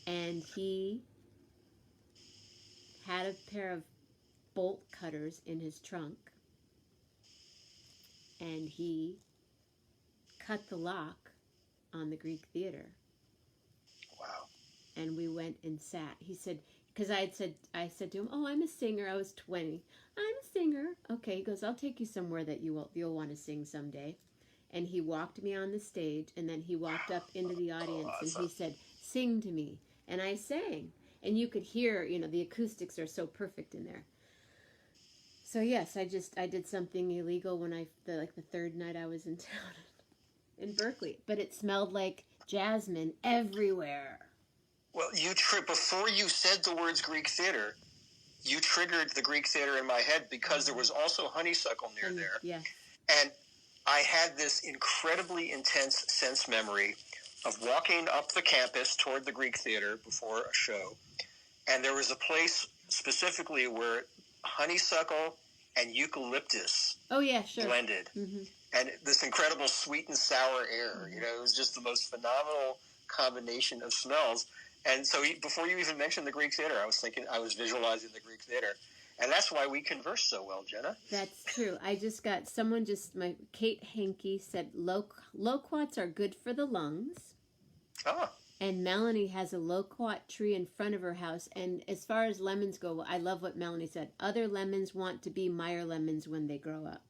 And he had a pair of bolt cutters in his trunk, and he cut the lock on the Greek Theater.
Wow.
And we went and sat. He said, because I said to him, "Oh, I'm a singer. I was 20. I'm a singer." Okay, he goes, "I'll take you somewhere that you'll want to sing someday." And he walked me on the stage, and then he walked up into the audience, and he said, "Sing to me." And I sang. And you could hear, the acoustics are so perfect in there. So yes, I did something illegal when the third night I was in town in Berkeley. But it smelled like jasmine everywhere.
Well, before you said the words Greek Theater, you triggered the Greek Theater in my head, because there was also honeysuckle near there.
Yeah.
And I had this incredibly intense sense memory of walking up the campus toward the Greek Theater before a show. And there was a place specifically where honeysuckle and eucalyptus blended. Mm-hmm. And this incredible sweet and sour air. It was just the most phenomenal combination of smells. And so before you even mentioned the Greek Theater, I was visualizing the Greek Theater. And that's why we converse so well, Jenna.
That's true. I just got Kate Henke said loquats are good for the lungs.
Oh.
And Melanie has a loquat tree in front of her house. And as far as lemons go, I love what Melanie said. Other lemons want to be Meyer lemons when they grow up.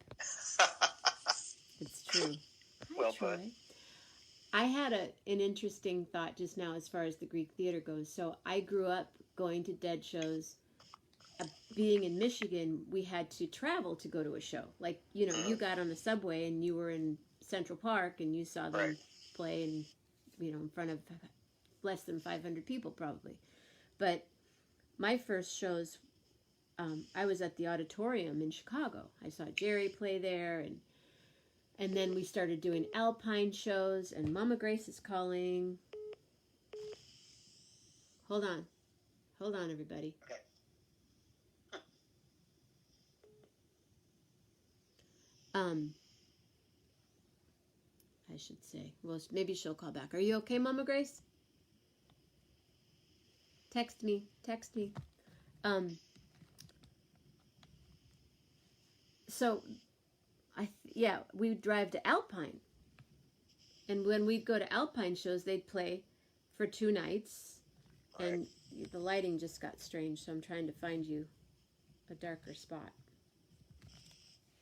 It's true.
Well put.
I had an interesting thought just now as far as the Greek Theater goes. So I grew up going to Dead shows. Being in Michigan, we had to travel to go to a show. Like, you got on the subway and you were in Central Park and you saw them play in front of less than 500 people probably. But my first shows, I was at the auditorium in Chicago. I saw Jerry play there, and then we started doing Alpine shows, and Mama Grace is calling. Hold on, everybody.
Okay.
I should say. Well, maybe she'll call back. Are you okay, Mama Grace? Text me. So, we would drive to Alpine. And when we'd go to Alpine shows, they'd play for 2 nights. Right. And the lighting just got strange, so I'm trying to find you. a darker spot.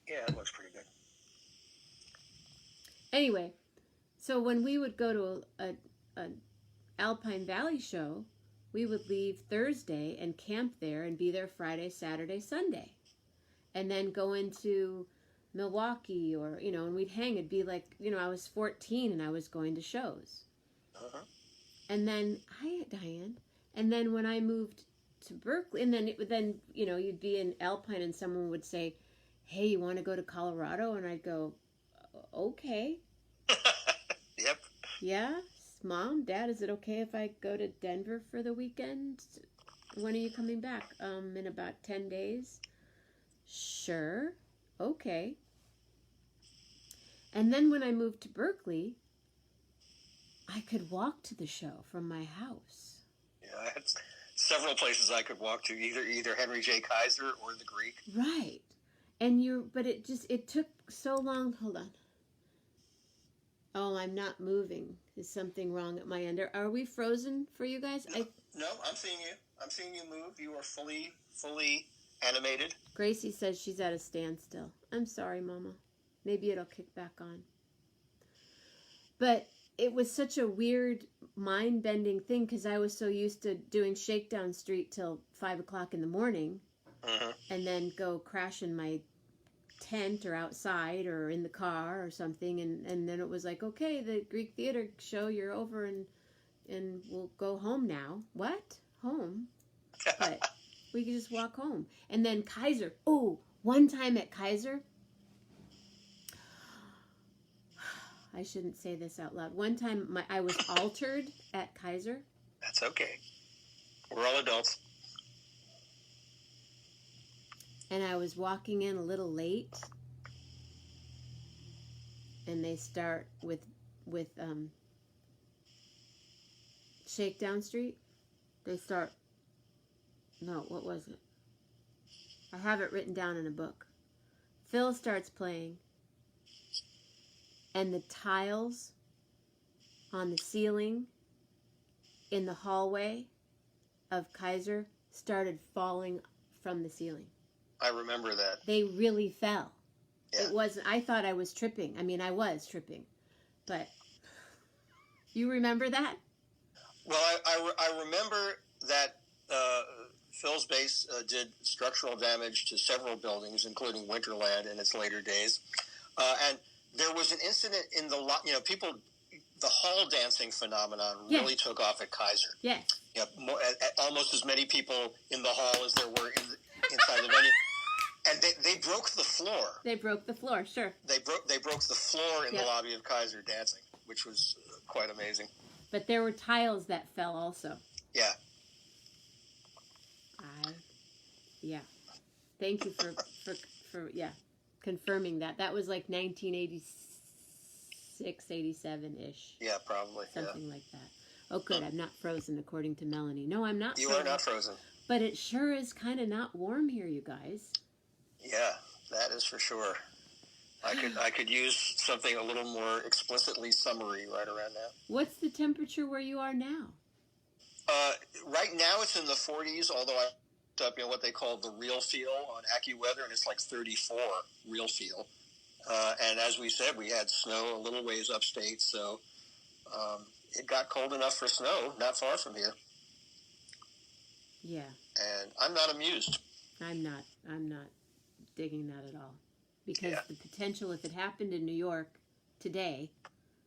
Yeah, it looks pretty good.
Anyway, so when we would go to a Alpine Valley show, we would leave Thursday and camp there and be there Friday, Saturday, Sunday. And then go into Milwaukee or, and we'd hang. It'd be like, I was 14 and I was going to shows.
Uh-huh.
And then, hi, Diane. And then when I moved to Berkeley, and then you'd be in Alpine and someone would say, hey, you want to go to Colorado? And I'd go, okay.
Yep.
Yeah? Mom, Dad, is it okay if I go to Denver for the weekend? When are you coming back? In about 10 days. Sure. Okay. And then when I moved to Berkeley, I could walk to the show from my house.
Yeah, I had several places I could walk to, either Henry J. Kaiser or the Greek.
Right. And but it took so long. Hold on. Oh, I'm not moving. Is something wrong at my end? Are we frozen for you guys?
No, I'm seeing you. I'm seeing you move. You are fully animated.
Gracie says she's at a standstill. I'm sorry, Mama. Maybe it'll kick back on. But it was such a weird, mind-bending thing because I was so used to doing Shakedown Street till 5 o'clock in the morning, and then go crash in my tent or outside or in the car or something, and then it was like, okay, the Greek theater show, you're over, and we'll go home now. What? Home? But we could just walk home. And then Kaiser. Oh, one time at Kaiser, I shouldn't say this out loud. One time I was altered at Kaiser.
That's okay. We're all adults.
And I was walking in a little late. And they start with Shakedown Street. They start... No, what was it? I have it written down in a book. Phil starts playing. And the tiles on the ceiling in the hallway of Kaiser started falling from the ceiling.
I remember that.
They really fell.
Yeah.
It wasn't, I thought I was tripping. I mean, I was tripping. But you remember that?
Well, I remember that Phil's bass did structural damage to several buildings, including Winterland in its later days. And there was an incident in the hall dancing phenomenon really took off at Kaiser.
Yes.
Yeah, almost as many people in the hall as there were inside the venue. And they broke the floor.
They broke the floor, sure.
They broke the floor in the lobby of Kaiser dancing, which was quite amazing.
But there were tiles that fell also.
Yeah.
Yeah. Thank you for confirming that. That was like 1986, 87-ish.
Yeah, probably.
Something like that. Oh, good. I'm not frozen, according to Melanie. No, I'm not
You
frozen.
are not frozen.
But it sure is kind of not warm here, you guys.
Yeah, that is for sure. I could use something a little more explicitly summery right around now.
What's the temperature where you are now?
Right now it's in the 40s, although I looked up what they call the real feel on AccuWeather, and it's like 34 real feel. And as we said, we had snow a little ways upstate, so it got cold enough for snow not far from here.
Yeah.
And I'm not amused.
I'm not digging that at all. Because the potential, if it happened in New York today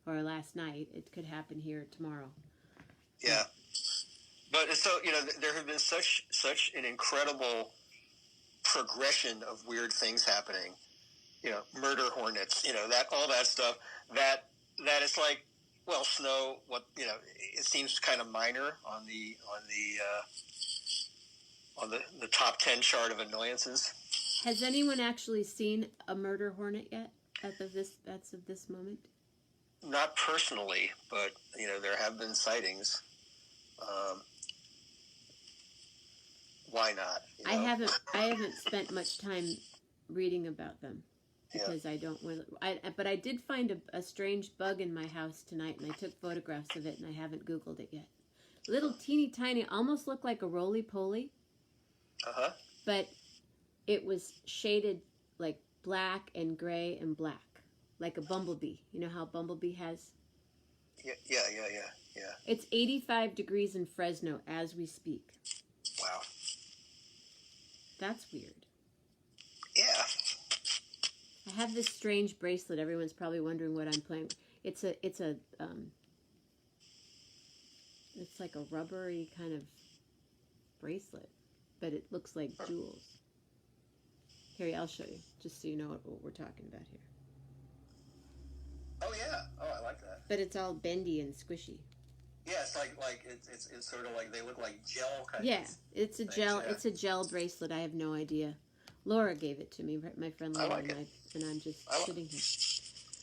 or last night, it could happen here tomorrow.
Yeah. But so, there have been such an incredible progression of weird things happening. Murder hornets, all that stuff, that it's like, well, snow, it seems kind of minor on the top 10 chart of annoyances.
Has anyone actually seen a murder hornet yet as of this moment?
Not personally, but there have been sightings. Why not?
I haven't spent much time reading about them because I don't want. But I did find a strange bug in my house tonight, and I took photographs of it, and I haven't Googled it yet. Little teeny tiny, almost looked like a roly-poly.
Uh-huh.
But it was shaded like black and gray and black, like a bumblebee. You know how a bumblebee has?
Yeah.
It's 85 degrees in Fresno as we speak.
Wow.
That's weird.
Yeah.
I have this strange bracelet. Everyone's probably wondering what I'm playing. It's like a rubbery kind of bracelet, but it looks like jewels. Here, I'll show you, just so you know what we're talking about here.
Oh yeah. Oh, I like that.
But it's all bendy and squishy.
Yeah, it's like it's sort of like they look like gel kind
Yeah,
of.
it's a
things,
gel.
yeah.
It's a gel bracelet. I have no idea. Laura gave it to me, my friend Laura,
like it.
and I'm just sitting here.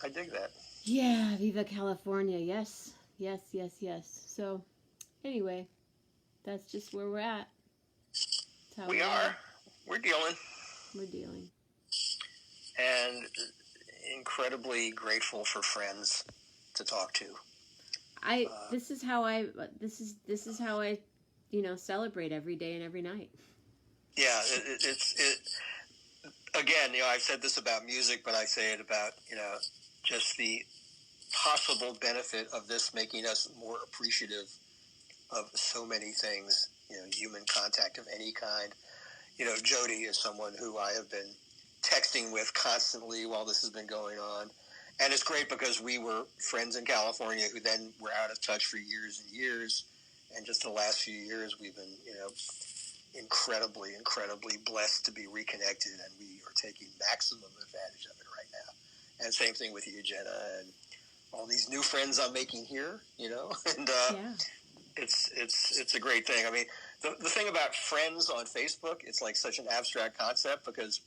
I dig that.
Yeah, Viva California. Yes. So, anyway, that's just where we're at. That's how
We are. We're dealing.
We're dealing.
And incredibly grateful for friends to talk to.
This is how I celebrate every day and every night.
Yeah, it's again, I've said this about music, but I say it about, just the possible benefit of this making us more appreciative of so many things, human contact of any kind. Jody is someone who I have been texting with constantly while this has been going on. And it's great because we were friends in California who then were out of touch for years and years. And just the last few years, we've been, incredibly blessed to be reconnected, and we are taking maximum advantage of it right now. And same thing with you, Jenna, and all these new friends I'm making here, and it's a great thing. I mean, the thing about friends on Facebook, it's like such an abstract concept because,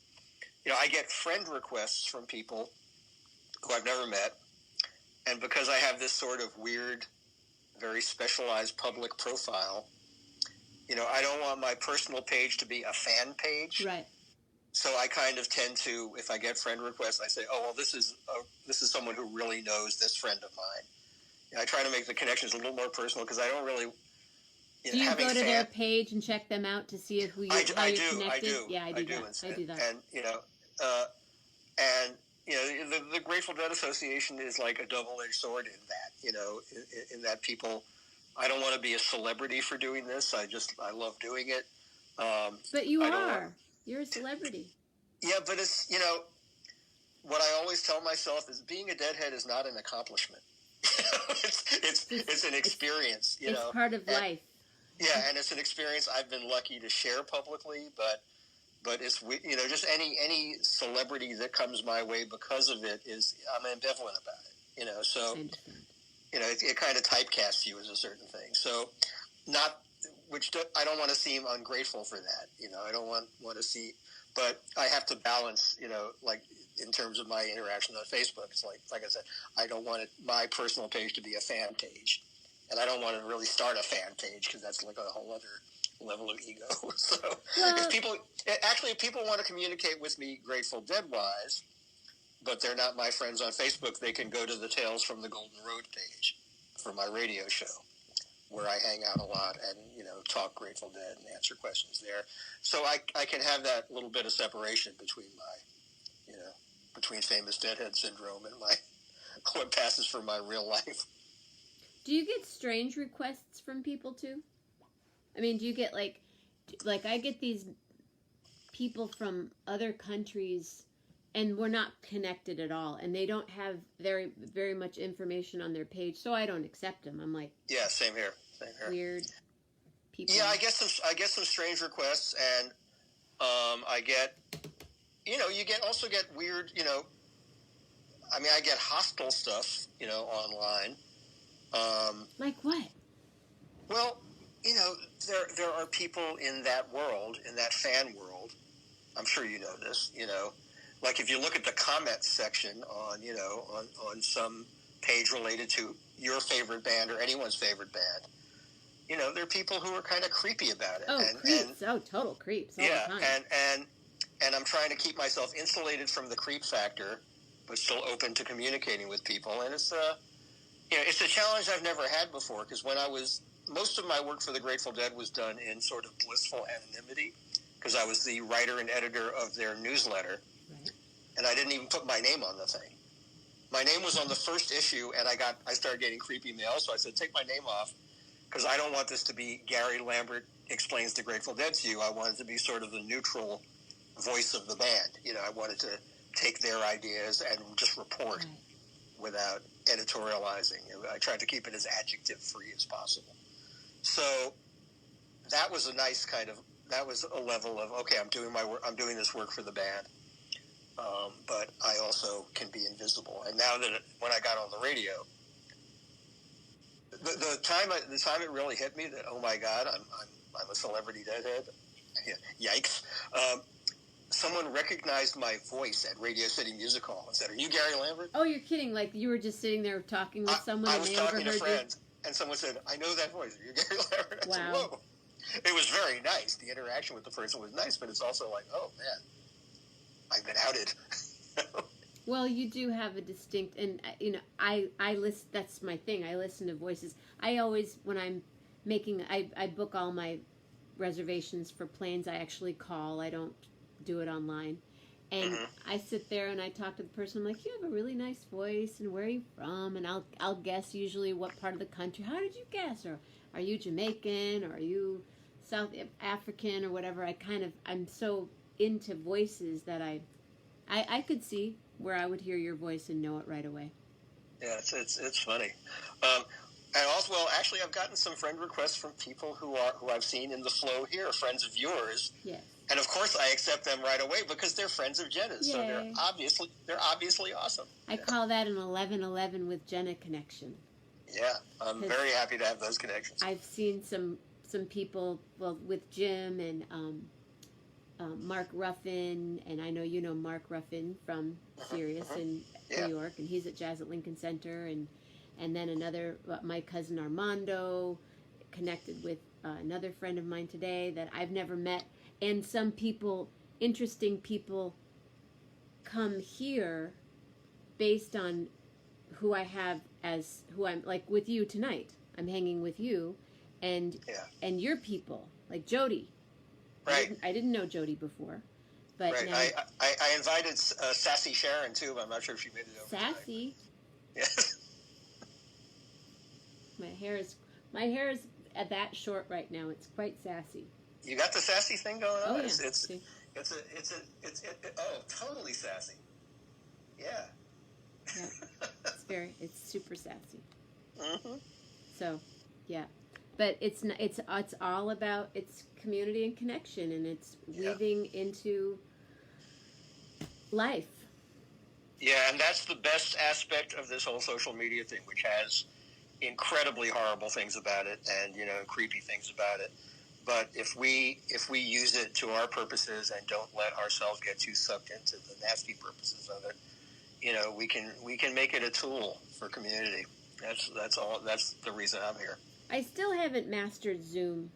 I get friend requests from people who I've never met, and because I have this sort of weird, very specialized public profile, I don't want my personal page to be a fan page.
Right.
So I kind of tend to, if I get friend requests, I say, oh, well, this is someone who really knows this friend of mine. I try to make the connections a little more personal because I don't really.
Do you go to their page and check them out to see how you're connected?
I do.
Yeah, I do that.
And the Grateful Dead Association is like a double-edged sword in that. In that people. I don't want to be a celebrity for doing this. I love doing it.
But you are. You're a celebrity.
Yeah, but it's, what I always tell myself is being a Deadhead is not an accomplishment. it's an experience,
It's part of life.
Yeah, and it's an experience I've been lucky to share publicly, but it's, just any celebrity that comes my way because of it I'm ambivalent about it, so... It kind of typecasts you as a certain thing. So, I don't want to seem ungrateful for that. I don't want to see, but I have to balance, like in terms of my interaction on Facebook. It's like I said, I don't want my personal page to be a fan page, and I don't want to really start a fan page because that's like a whole other level of ego. So, if people want to communicate with me Grateful Dead-wise, but they're not my friends on Facebook, they can go to the Tales from the Golden Road page for my radio show, where I hang out a lot and, talk Grateful Dead and answer questions there. So I can have that little bit of separation between my, between famous Deadhead syndrome and my what passes for my real life.
Do you get strange requests from people too? I mean, do you get like I get these people from other countries and we're not connected at all, and they don't have very, very much information on their page, so I don't accept them. I'm like,
yeah, same here.
Weird people.
Yeah, I get some strange requests, and I get, you also get weird, I mean, I get hostile stuff, online.
Like what?
Well, there are people in that world, in that fan world. I'm sure you know this, Like if you look at the comments section on, on some page related to your favorite band or anyone's favorite band, there are people who are kind of creepy about it.
Oh, creeps! Total creeps all the time.
And I'm trying to keep myself insulated from the creep factor, but still open to communicating with people. And it's it's a challenge I've never had before because when most of my work for the Grateful Dead was done in sort of blissful anonymity. because I was the writer and editor of their newsletter,
Right.
and I didn't even put my name on the thing. My name was on the first issue, and I started getting creepy mail, so I said, take my name off, because I don't want this to be Gary Lambert explains the Grateful Dead to you. I wanted to be sort of the neutral voice of the band. You know, I wanted to take their ideas and just report
Right.
without editorializing. I tried to keep it as adjective-free as possible. So that was a nice that was a level of, okay, I'm doing my work, I'm doing this work for the band, but I also can be invisible. And now that when I got on the radio, the time it really hit me that, oh my God, I'm a celebrity deadhead. Yeah, yikes! Someone recognized my voice at Radio City Music Hall and said, "Are you Gary Lambert?"
Oh, you're kidding! Like you were just sitting there talking with someone,
I
and
was
they
talking to
overheard
friends, and someone said, "I know that voice. Are you Gary Lambert?" I said,
Wow.
"Whoa!" It was very nice. The interaction with the person was nice, but it's also like, oh man, I've been outed.
Well, you do have a distinct, and you know, I listen. That's my thing. I listen to voices. I always, when I'm making, I book all my reservations for planes. I actually call. I don't do it online. And I sit there and I talk to the person. I'm like, you have a really nice voice, and where are you from? And I'll guess usually what part of the country. How did you guess? Or are you Jamaican? Or are you South African? Or whatever. I'm so into voices that I could see where I would hear your voice and know it right away.
Yeah, it's funny. And also, well, actually, I've gotten some friend requests from people who I've seen in the flow here, friends of yours.
Yes.
And of course, I accept them right away because they're friends of Jenna's.
Yay.
So they're obviously awesome.
I call that an 11-11 with Jenna connection.
Yeah, I'm very happy to have those connections.
I've seen some people, well, with Jim and Mark Ruffin, and I know you know Mark Ruffin from Sirius in New York, and he's at Jazz at Lincoln Center, and then another, my cousin Armando, connected with another friend of mine today that I've never met, and some people, interesting people, come here based on who I have as who I'm, like with you tonight. I'm hanging with you, and your people, like Jody.
Right.
I didn't know Jody before, but
right.
now
I invited Sassy Sharon too, but I'm not sure if she made it over.
Sassy.
Yes.
My hair is at that short right now. It's quite sassy.
You got the sassy thing going on.
Oh, yeah.
It's totally sassy. Yeah.
Yeah. It's super sassy.
Mm-hmm.
So, yeah. But it's all about it's community and connection, and it's weaving into life.
Yeah, and that's the best aspect of this whole social media thing, which has incredibly horrible things about it and, you know, creepy things about it. But if we use it to our purposes and don't let ourselves get too sucked into the nasty purposes of it, you know, we can make it a tool for community. That's all. That's the reason I'm here.
I still haven't mastered Zoom.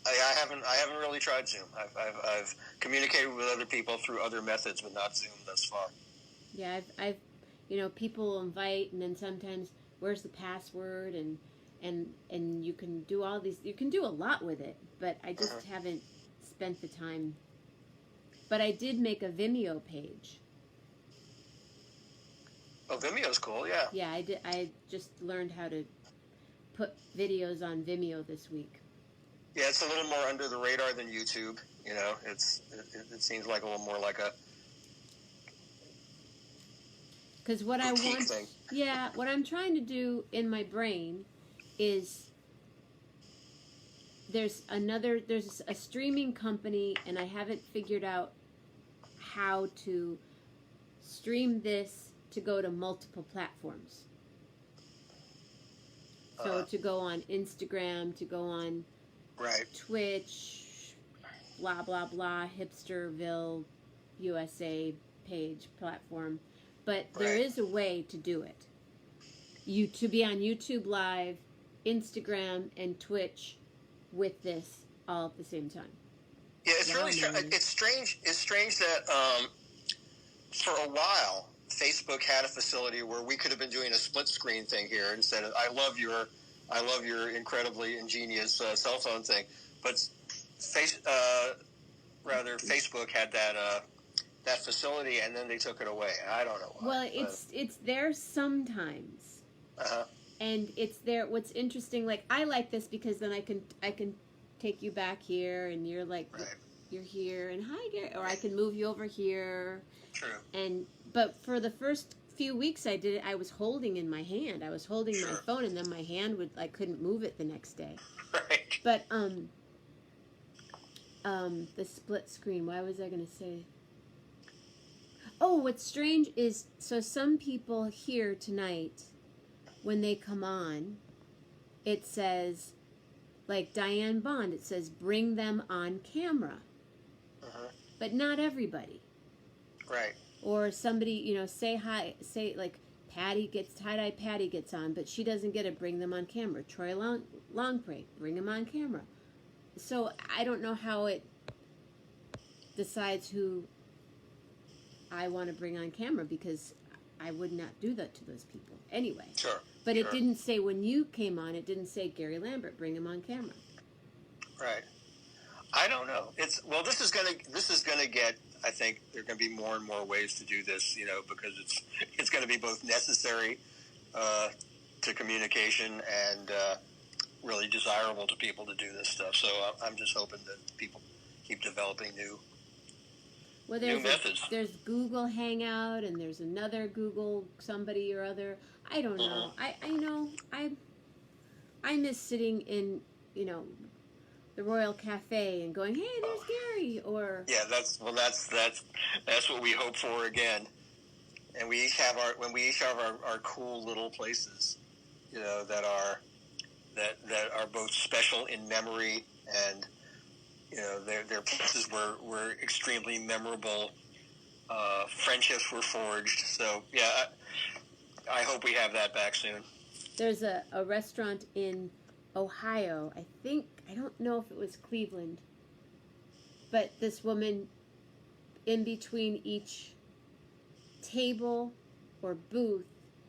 I haven't really tried Zoom. I've communicated with other people through other methods, but not Zoom thus far.
Yeah, I've you know, people invite, and then sometimes where's the password, and you can do all these. You can do a lot with it, but I just haven't spent the time. But I did make a Vimeo page.
Oh, Vimeo's cool. Yeah.
Yeah, I did. I just learned how to put videos on Vimeo this week.
Yeah, it's a little more under the radar than YouTube. You know, it seems like a little more like a
because what I want,
thing.
Yeah, what I'm trying to do in my brain is there's a streaming company, and I haven't figured out how to stream this to go to multiple platforms. So to go on Instagram, to go on Twitch, blah, blah, blah, Hipsterville, USA page, platform. But there is a way to do it. To be on YouTube Live, Instagram, and Twitch with this all at the same time.
Yeah, it's really it's strange. It's strange that for a while Facebook had a facility where we could have been doing a split screen thing here instead of I love your incredibly ingenious cell phone thing, but Facebook had that facility, and then they took it away. I don't know why.
Well, it's there sometimes, and it's there. What's interesting, like I like this because then I can take you back here, and you're like you're here, and hi, Gary, or I can move you over here.
True.
But for the first few weeks I did it, I was holding in my hand. I was holding my phone, and then my hand I couldn't move it the next day.
Right.
But the split screen. Why was I going to say? Oh, what's strange is, so some people here tonight, when they come on, it says, like Diane Bond, it says, bring them on camera. But not everybody.
Right.
Or somebody, say hi, say like tie-dye Patty gets on, but she doesn't get to bring them on camera. Troy Longpre, bring him on camera. So I don't know how it decides who I want to bring on camera, because I would not do that to those people anyway.
Sure.
But it didn't say when you came on, it didn't say Gary Lambert, bring him on camera.
Right. I don't know. This is gonna get. I think there are going to be more and more ways to do this. Because it's going to be both necessary to communication and really desirable to people to do this stuff. So I'm just hoping that people keep developing new methods.
There's Google Hangout, and there's another Google somebody or other. I don't know. I miss sitting in the Royal Cafe and going, hey, there's Gary, or
that's what we hope for again. And we each have our cool little places, that are both special in memory, and they're places where extremely memorable friendships were forged. So I hope we have that back soon.
There's a restaurant in Ohio, I don't know if it was Cleveland, but this woman, in between each table or booth,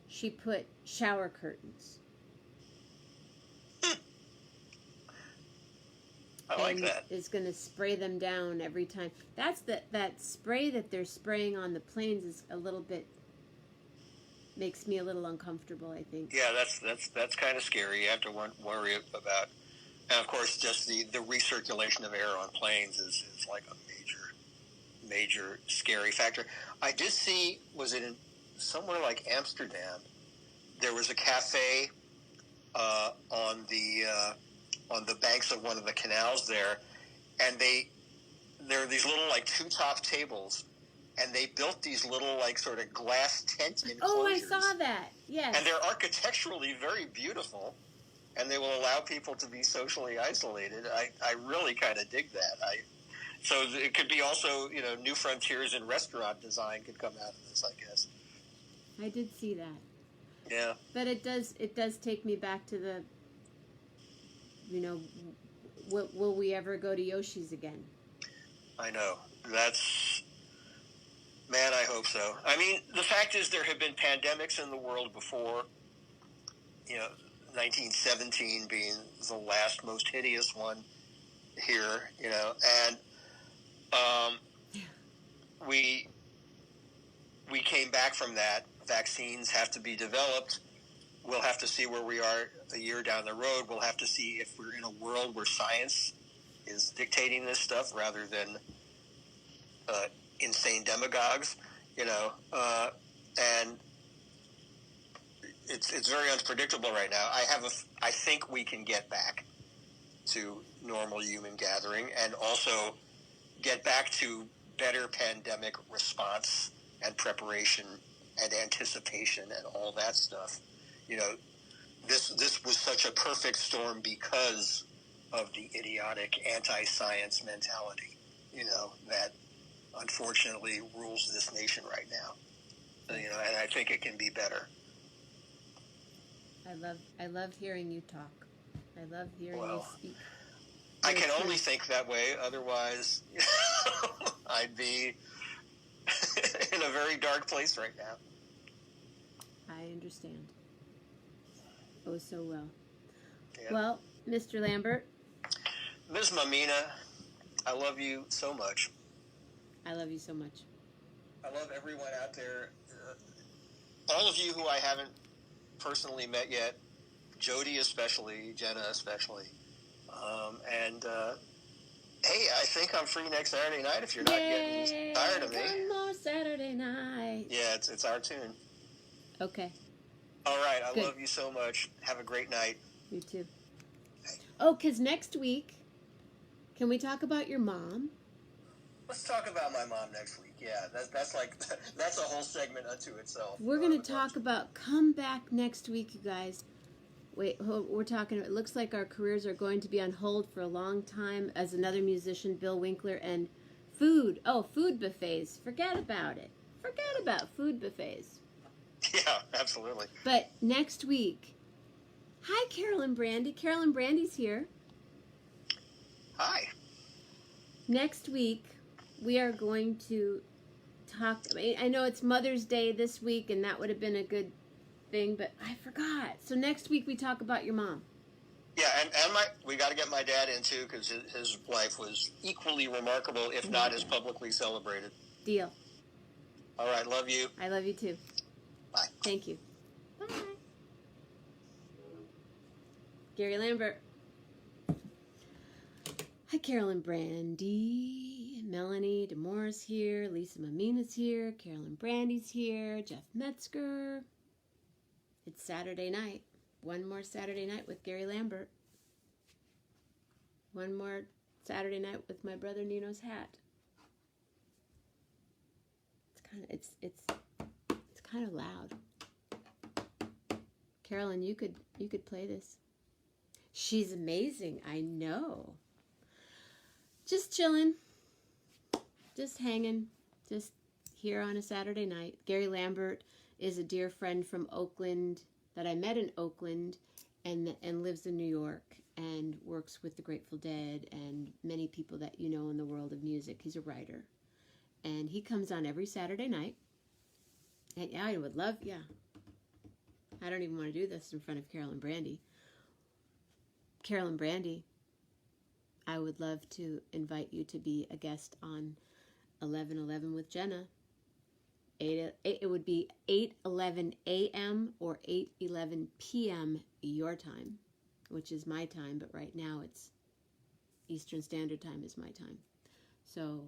she put shower curtains.
I like that.
Is going to spray them down every time. That's that spray that they're spraying on the planes is a little bit, makes me a little uncomfortable, I think.
Yeah, that's kind of scary. You have to worry about, and of course, just the recirculation of air on planes is like a major scary factor. I did see, was it in somewhere like Amsterdam, there was a cafe on the banks of one of the canals there, and there are these little like two-top tables, and they built these little like sort of glass tent enclosures.
Oh, I saw that. Yes.
And they're architecturally very beautiful, and they will allow people to be socially isolated. I really kind of dig that. So it could be also, new frontiers in restaurant design could come out of this, I guess.
I did see that.
Yeah.
But it does take me back to the, will we ever go to Yoshi's again?
I know. Man, I hope so. I mean, the fact is there have been pandemics in the world before, 1917 being the last most hideous one here, and we came back from that. Vaccines have to be developed. We'll have to see where we are a year down the road. We'll have to see if we're in a world where science is dictating this stuff rather than insane demagogues, and it's very unpredictable right now. I think we can get back to normal human gathering, and also get back to better pandemic response and preparation and anticipation and all that stuff. This was such a perfect storm because of the idiotic anti-science mentality, that unfortunately rules this nation right now. And I think it can be better.
I love hearing you talk. I love hearing you speak.
I can only think that way. Otherwise, I'd be in a very dark place right now.
I understand. Oh, so well.
Yeah.
Well, Mr. Lambert.
Ms. Mammina, I love you so much.
I love you so much.
I love everyone out there. All of you who I haven't personally met yet, Jody especially, Jenna especially. And hey, I think I'm free next Saturday night if you're not getting tired of me.
One more Saturday night.
Yeah, it's our tune.
Okay.
All right, I
Good.
love you so much. Have a great night.
You too. Oh, because next week, can we talk about your mom?
Let's talk about my mom next week. Yeah, that's like that's a whole segment unto itself.
We're going to talk about, come back next week, you guys. Wait, we're talking, it looks like our careers are going to be on hold for a long time as another musician, Bill Winkler, and food. Oh, food buffets. Forget about it. Forget about food buffets.
Yeah, absolutely.
But next week, hi, Carolyn Brandy. Carolyn Brandy's here.
Hi.
Next week, we are going to talk. I know it's Mother's Day this week, and that would have been a good thing, but I forgot. So next week, we talk about your mom.
Yeah, and we got to get my dad in too, because his life was equally remarkable, if not as publicly celebrated.
Deal.
All right, love you.
I love you too.
Bye.
Thank you. Bye. Gary Lambert. Hi, Carolyn Brandy. Melanie DeMoore's here. Lisa Mamina's here. Carolyn Brandy's here. Jeff Metzger. It's Saturday night. One more Saturday night with Gary Lambert. One more Saturday night with my brother Nino's hat. It's kind of loud. Carolyn, you could play this. She's amazing, I know. Just chilling. Just hanging. Just here on a Saturday night. Gary Lambert is a dear friend from Oakland that I met in Oakland and lives in New York and works with the Grateful Dead and many people that you know in the world of music. He's a writer. And he comes on every Saturday night. And I would love, I don't even want to do this in front of Carolyn Brandy. Carolyn Brandy, I would love to invite you to be a guest on 11:11 with Jenna. It would be 8:11 a.m. or 8:11 p.m. your time, which is my time, but right now it's Eastern Standard Time is my time. So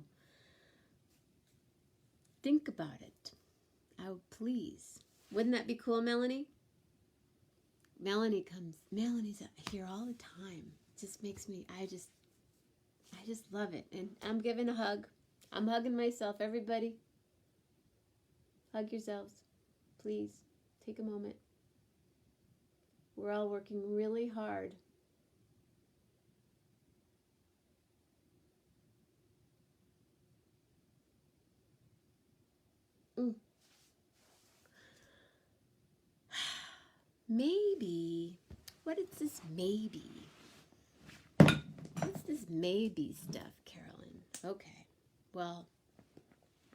think about it. Oh, please. Wouldn't that be cool, Melanie? Melanie's here all the time. It just makes me, I just love it. And I'm giving a hug. I'm hugging myself, everybody. Hug yourselves. Please, take a moment. We're all working really hard. Maybe. What is this maybe? What's this maybe stuff, Carolyn? Okay. Well,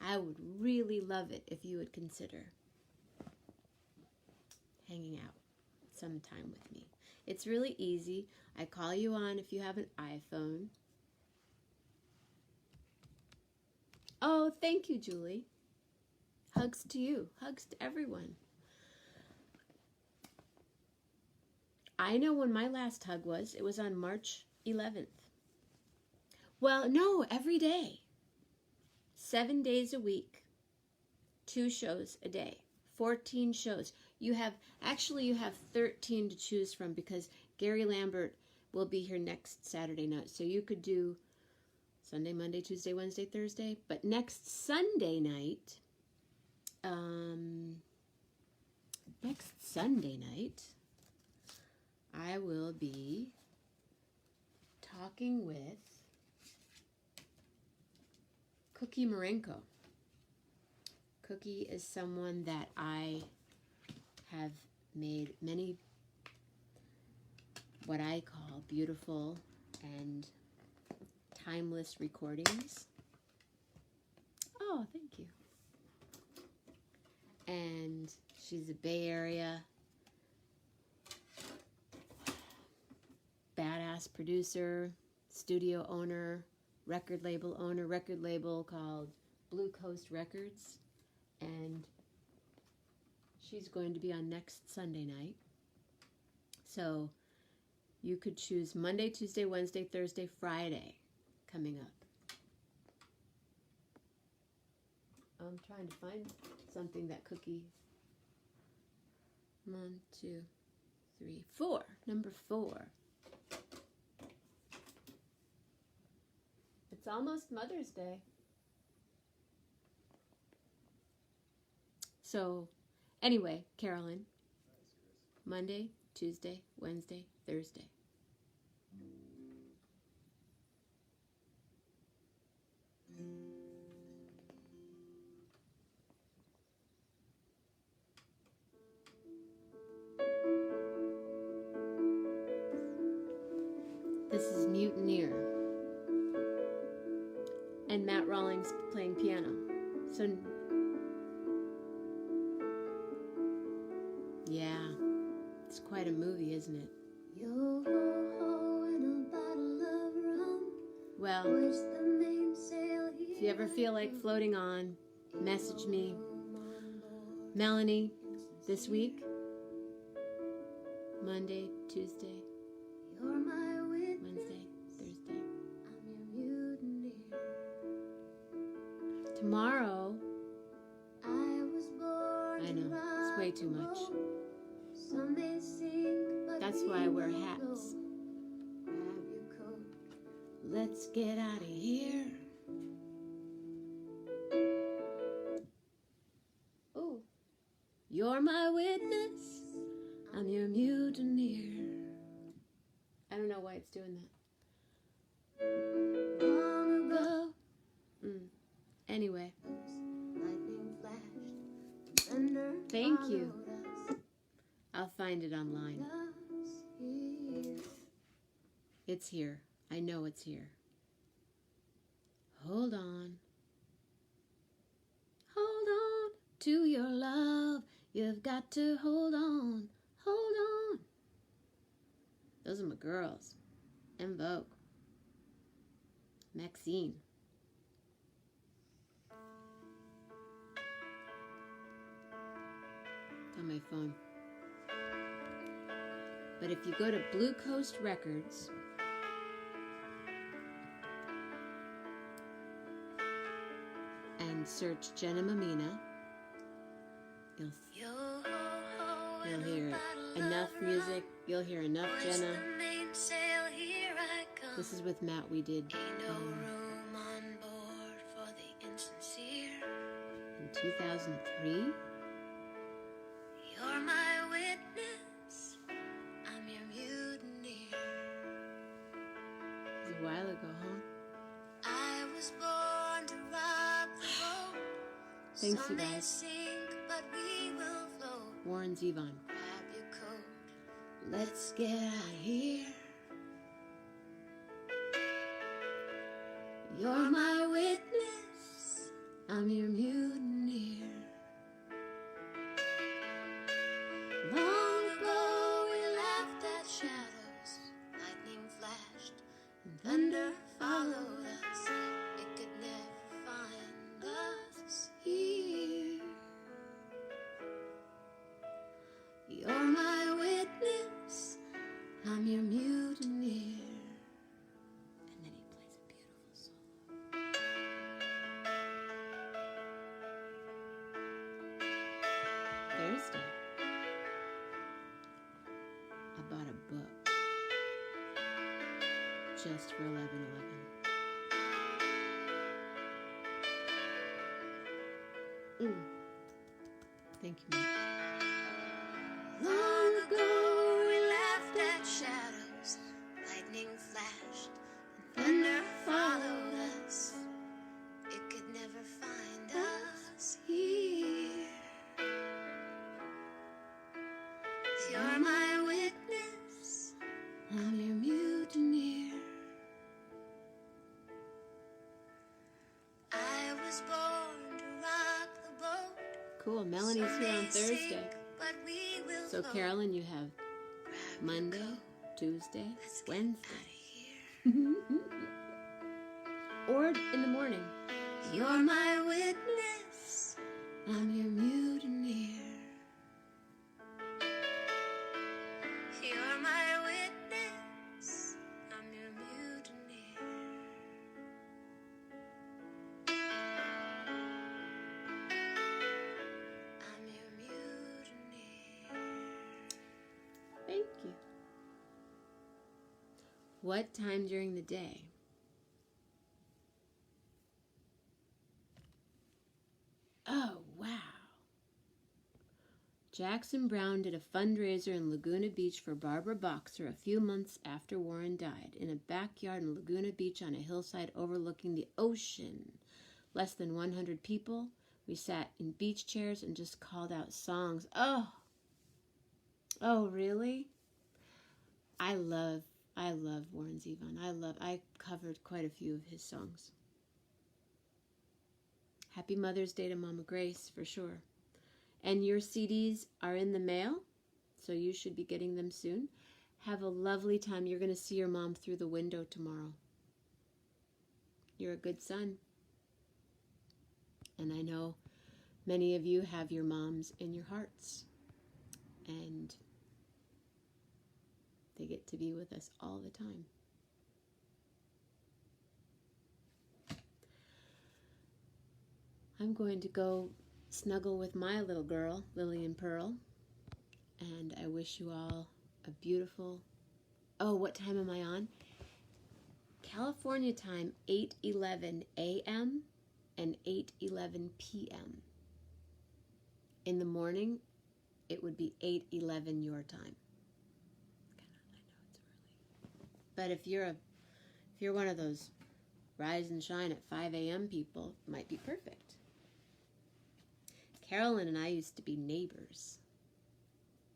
I would really love it if you would consider hanging out sometime with me. It's really easy. I call you on if you have an iPhone. Oh, thank you, Julie. Hugs to you. Hugs to everyone. I know when my last hug was. It was on March 11th. Well, no, every day. 7 days a week. 2 shows a day. 14 shows. You have 13 to choose from because Gary Lambert will be here next Saturday night. So you could do Sunday, Monday, Tuesday, Wednesday, Thursday. But next Sunday night, I will be talking with Cookie Marenko. Cookie is someone that I have made many what I call beautiful and timeless recordings. Oh, thank you. And she's a Bay Area badass producer, studio owner, record label, own a record label called Blue Coast Records, and she's going to be on next Sunday night. So you could choose Monday, Tuesday, Wednesday, Thursday, Friday coming up. I'm trying to find something that Cookie. 1, 2, 3, 4. Number 4. It's almost Mother's Day. So, anyway, Carolyn, Monday, Tuesday, Wednesday, Thursday. This is Mutineer. And Matt Rawlings playing piano. So, yeah, it's quite a movie, isn't it?
Yo ho ho and a bottle of rum.
Well,
Hoist the mainsail here.
if you ever feel like floating on, message me. Melanie, this week, Monday, Tuesday,
You're my witness.
Wednesday, Thursday.
I'm your mutineer.
Tomorrow,
I was born
I
to
know, it's
rock
way too
the
much.
boat. Some may sink, but
That's
we
why I wear
will
hats.
float. Grab your coat.
Let's get out of here. Oh, you're my witness. I'm your mutineer. I don't know why it's doing that.
Long ago,
Anyway,
lightning flashed, thunder
Thank you.
followed us.
I'll find it online.
Us here.
It's here. I know it's here. Hold on. Hold on to your love. You've got to hold on. Hold on. Those are my girls. En Vogue. Maxine. It's on my phone. But if you go to Blue Coast Records and search Jenna Mammina, you'll
Yo ho ho and a
hear
bottle
enough
of
music.
rum.
You'll hear enough
Hoist
Jenna.
the mainsail, here I come.
This is with Matt. We did
Ain't no room on board for the insincere.
in 2003.
You're my witness. I'm your mutineer.
It was a while ago, huh?
I was born to rock the boat.
Thanks, you
Some may
guys.
sink, but we will float.
Warren Zevon.
Grab your coat.
Let's get out of here. You're my witness. I'm your mutineer.
Long ago we laughed at shadows. Lightning flashed and thunder followed us. It could never find us here.
You're my witness. I'm your mutineer. And then he plays a beautiful solo. Thursday, I bought a book just for 11/11. Thank you, Mike.
Long ago we laughed at shadows. Lightning flashed and thunder followed us. It could never find us here. You're my witness.
I'm your mutineer.
I was born to rock the boat.
Cool. Melanie's
Some
here on
may
Thursday.
sink, but we will
So,
float.
Carolyn, you have
Grab your
Monday,
coat.
Tuesday,
Let's get
Wednesday.
out of here.
in the morning.
You're my witness, I'm your mutineer. You're my witness, I'm your mutineer. I'm your mutineer.
Thank you. What time during the day? Oh, wow. Jackson Browne did a fundraiser in Laguna Beach for Barbara Boxer a few months after Warren died, in a backyard in Laguna Beach on a hillside overlooking the ocean. Less than 100 people. We sat in beach chairs and just called out songs. Oh, really? I love Warren Zevon. I covered quite a few of his songs. Happy Mother's Day to Mama Grace, for sure. And your CDs are in the mail, so you should be getting them soon. Have a lovely time. You're going to see your mom through the window tomorrow. You're a good son. And I know many of you have your moms in your hearts. And they get to be with us all the time. I'm going to go snuggle with my little girl, Lily and Pearl. And I wish you all a beautiful... Oh, what time am I on? California time, 8:11 a.m. and 8:11 p.m. In the morning, it would be 8:11 your time. I know it's early. But if you're one of those rise and shine at 5 a.m. people, it might be perfect. Carolyn and I used to be neighbors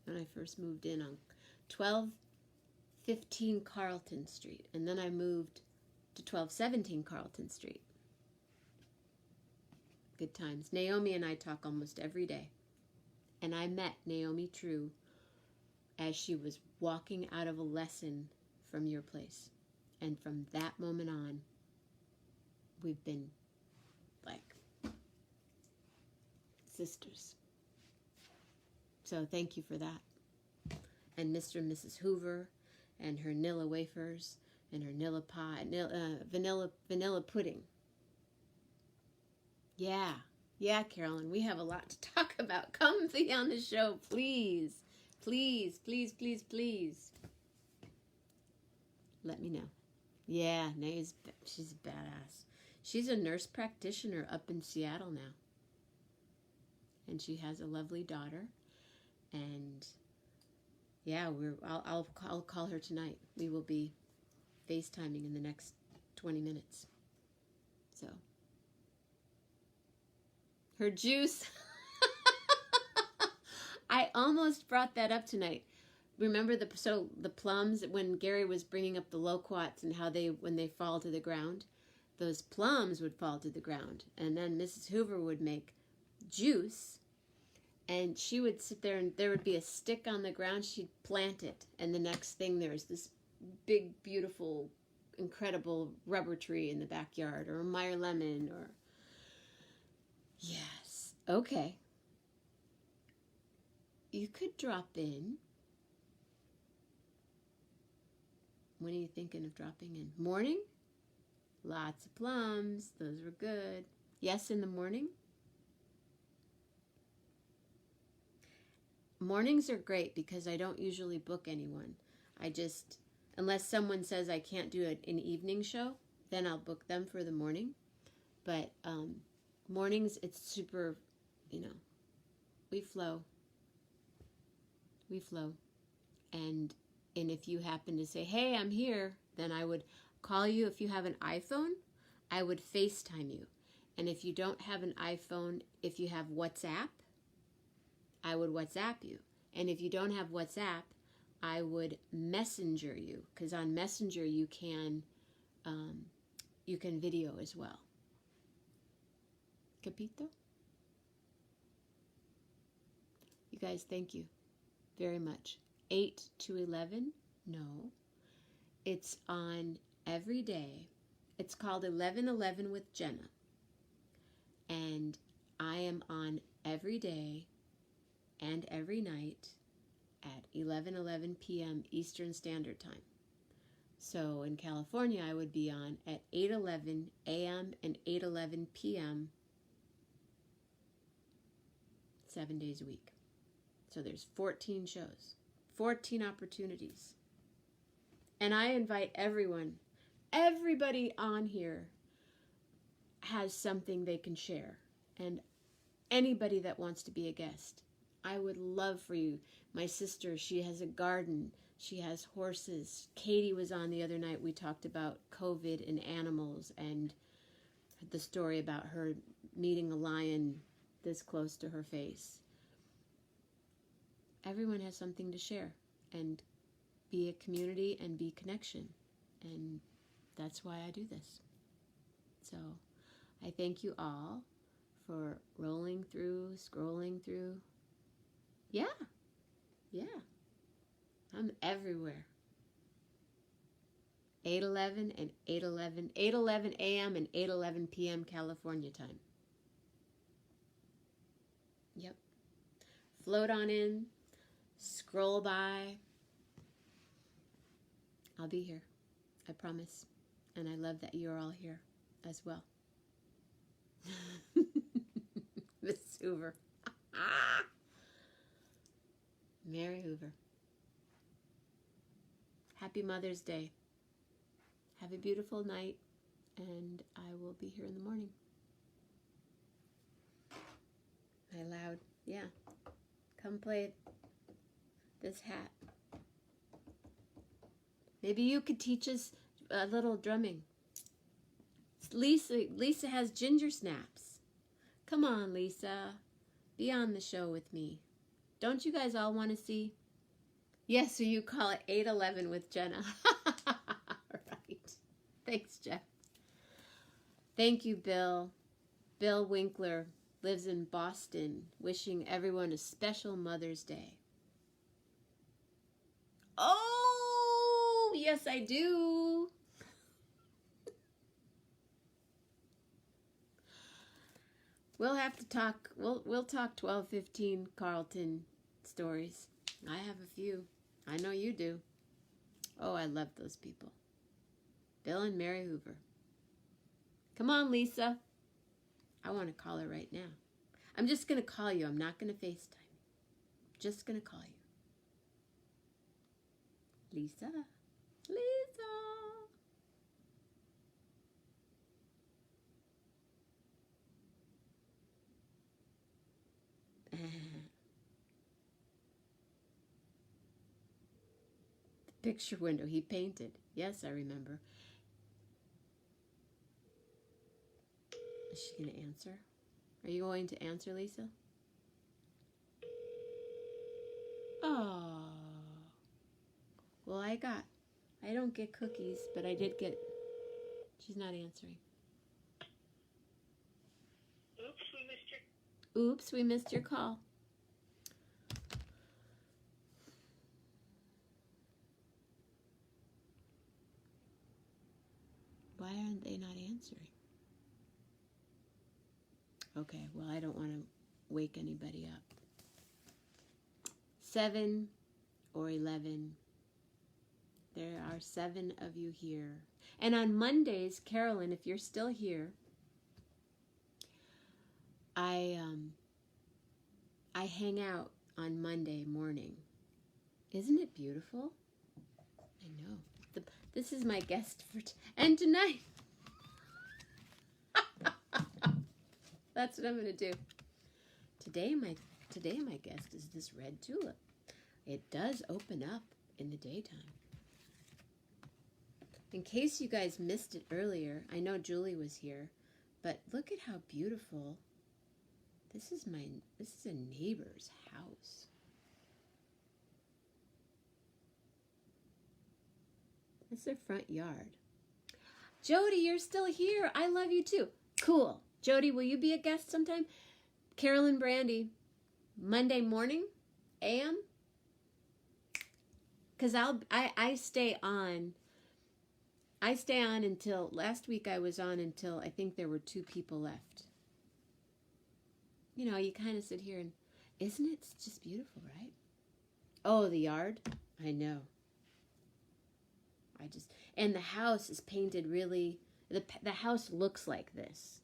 when I first moved in on 1215 Carlton Street. And then I moved to 1217 Carlton Street. Good times. Naomi and I talk almost every day. And I met Naomi True as she was walking out of a lesson from your place. And from that moment on, we've been like sisters. So thank you for that. And Mr. and Mrs. Hoover and her Nilla wafers and her Nilla pie, vanilla pudding. Yeah, Carolyn, we have a lot to talk about. Come be on the show, please. Please. Let me know. Yeah, she's a badass. She's a nurse practitioner up in Seattle now. And she has a lovely daughter. And yeah, I'll call her tonight. We will be FaceTiming in the next 20 minutes. So her juice. I almost brought that up tonight. Remember the plums, when Gary was bringing up the loquats and how when they fall to the ground, those plums would fall to the ground. And then Mrs. Hoover would make juice, and she would sit there and there would be a stick on the ground. She'd plant it, and the next thing there's this big, beautiful, incredible rubber tree in the backyard, or a Meyer lemon, or... Yes. Okay. You could drop in. When are you thinking of dropping in? Morning? Lots of plums. Those were good. Yes, in the morning? Mornings are great because I don't usually book anyone. Unless someone says I can't do an evening show, then I'll book them for the morning. But mornings, it's super, we flow. And if you happen to say, hey, I'm here, then I would call you. If you have an iPhone, I would FaceTime you. And if you don't have an iPhone, if you have WhatsApp, I would WhatsApp you. And if you don't have WhatsApp, I would Messenger you. Because on Messenger, you can video as well. Capito? You guys, thank you very much. 8 to 11? No. It's on every day It's called 11:11 with Jenna. And I am on every day and every night at 11:11 p.m. Eastern Standard Time. So in California, I would be on at 8:11 a.m. and 8:11 p.m. 7 days a week. So there's 14 shows, 14 opportunities. And I invite everybody on here has something they can share. And anybody that wants to be a guest, I would love for you. My sister, she has a garden. She has horses. Katie was on the other night. We talked about COVID and animals and the story about her meeting a lion this close to her face. Everyone has something to share and be a community and be connection. And that's why I do this. So I thank you all for rolling through, scrolling through. Yeah. I'm everywhere. 8:11 and 8:11 a.m. and 8:11 p.m. California time. Yep. Float on in, scroll by. I'll be here. I promise. And I love that you're all here as well. Miss Hoover. Mary Hoover. Happy Mother's Day. Have a beautiful night, and I will be here in the morning. My loud, yeah. Come play this hat. Maybe you could teach us a little drumming. Lisa has ginger snaps. Come on, Lisa. Be on the show with me. Don't you guys all want to see? Yes, so you call it 8:11 with Jenna. Right. Thanks, Jeff. Thank you, Bill. Bill Winkler lives in Boston, wishing everyone a special Mother's Day. Oh, yes, I do. We'll have to talk. We'll talk 12:15 Carlton stories. I have a few. I know you do. Oh, I love those people. Bill and Mary Hoover. Come on, Lisa. I want to call her right now. I'm just going to call you. I'm not going to FaceTime. Just going to call you. Lisa. Lisa. The picture window he painted. Yes, I remember. Is she going to answer? Are you going to answer, Lisa? Oh. Well, I don't get cookies, but I did get, she's not answering. Oops, we missed your call. Why aren't they not answering? Okay, well, I don't want to wake anybody up. 7 or 11. There are 7 of you here. And on Mondays, Carolyn, if you're still here, I hang out on Monday morning. Isn't it beautiful? I know. This is my guest for and tonight. That's what I'm going to do. Today my guest is this red tulip. It does open up in the daytime. In case you guys missed it earlier, I know Julie was here, but look at how beautiful. This is a neighbor's house. That's their front yard. Jody, you're still here. I love you too. Cool. Jody, will you be a guest sometime? Carolyn Brandy, Monday morning, a.m. Because I stay on I stay on until, last week I was on until I think there were 2 people left. You know, you kind of sit here and, isn't it just beautiful, right? Oh, the yard? I know. And the house is painted really, the house looks like this.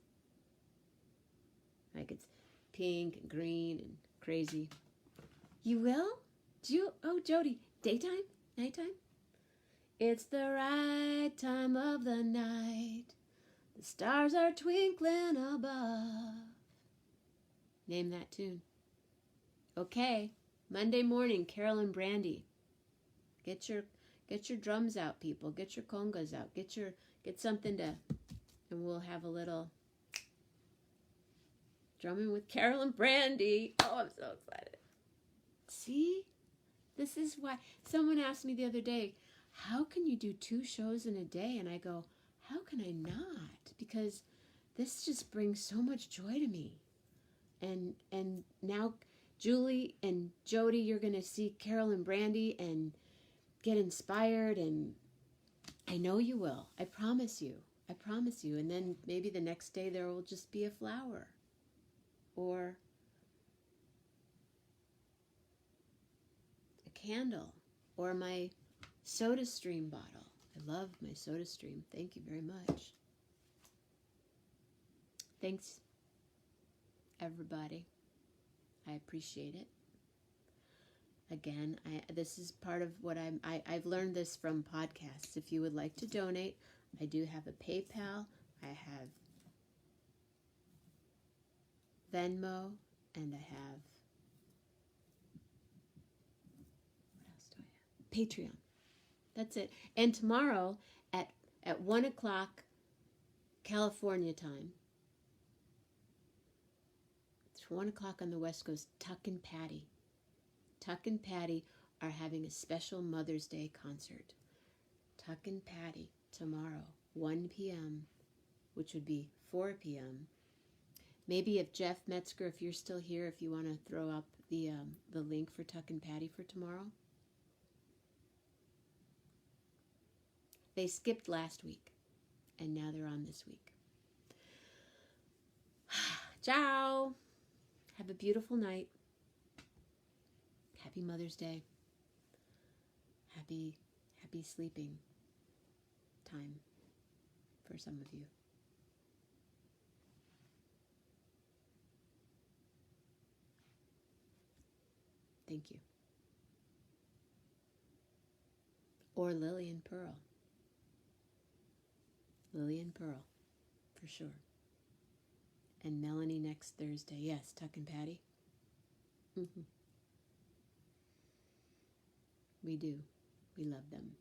Like it's pink and green and crazy. You will? Oh, Jody, daytime? Nighttime? It's the right time of the night. The stars are twinkling above. Name that tune. Okay, Monday morning, Carol and Brandy. Get your drums out, people. Get your congas out. Get something to, and we'll have a little drumming with Carol and Brandy. Oh, I'm so excited. See? This is why someone asked me the other day, how can you do 2 shows in a day? And I go, how can I not? Because this just brings so much joy to me. And now Julie and Jody, you're going to see Carol and Brandy and get inspired, and I know you will. I promise you. I promise you. And then maybe the next day there will just be a flower or a candle or my Soda Stream bottle. I love my Soda Stream. Thank you very much. Thanks, everybody. I appreciate it. Again, this is part of what I've learned this from podcasts. If you would like to donate, I do have a PayPal, I have Venmo, and I have, what else do I have? Patreon. That's it. And tomorrow at 1 o'clock California time, it's 1 o'clock on the West Coast, Tuck and Patty. Tuck and Patty are having a special Mother's Day concert. Tuck and Patty tomorrow, 1 p.m., which would be 4 p.m. Maybe if Jeff Metzger, if you're still here, if you want to throw up the link for Tuck and Patty for tomorrow. They skipped last week, and now they're on this week. Ciao. Have a beautiful night. Happy Mother's Day. Happy sleeping time for some of you. Thank you. Or Lily and Pearl. Lily and Pearl, for sure. And Melanie next Thursday. Yes, Tuck and Patty. Mm-hmm. We do. We love them.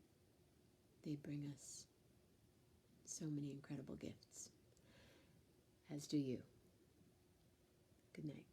They bring us so many incredible gifts. As do you. Good night.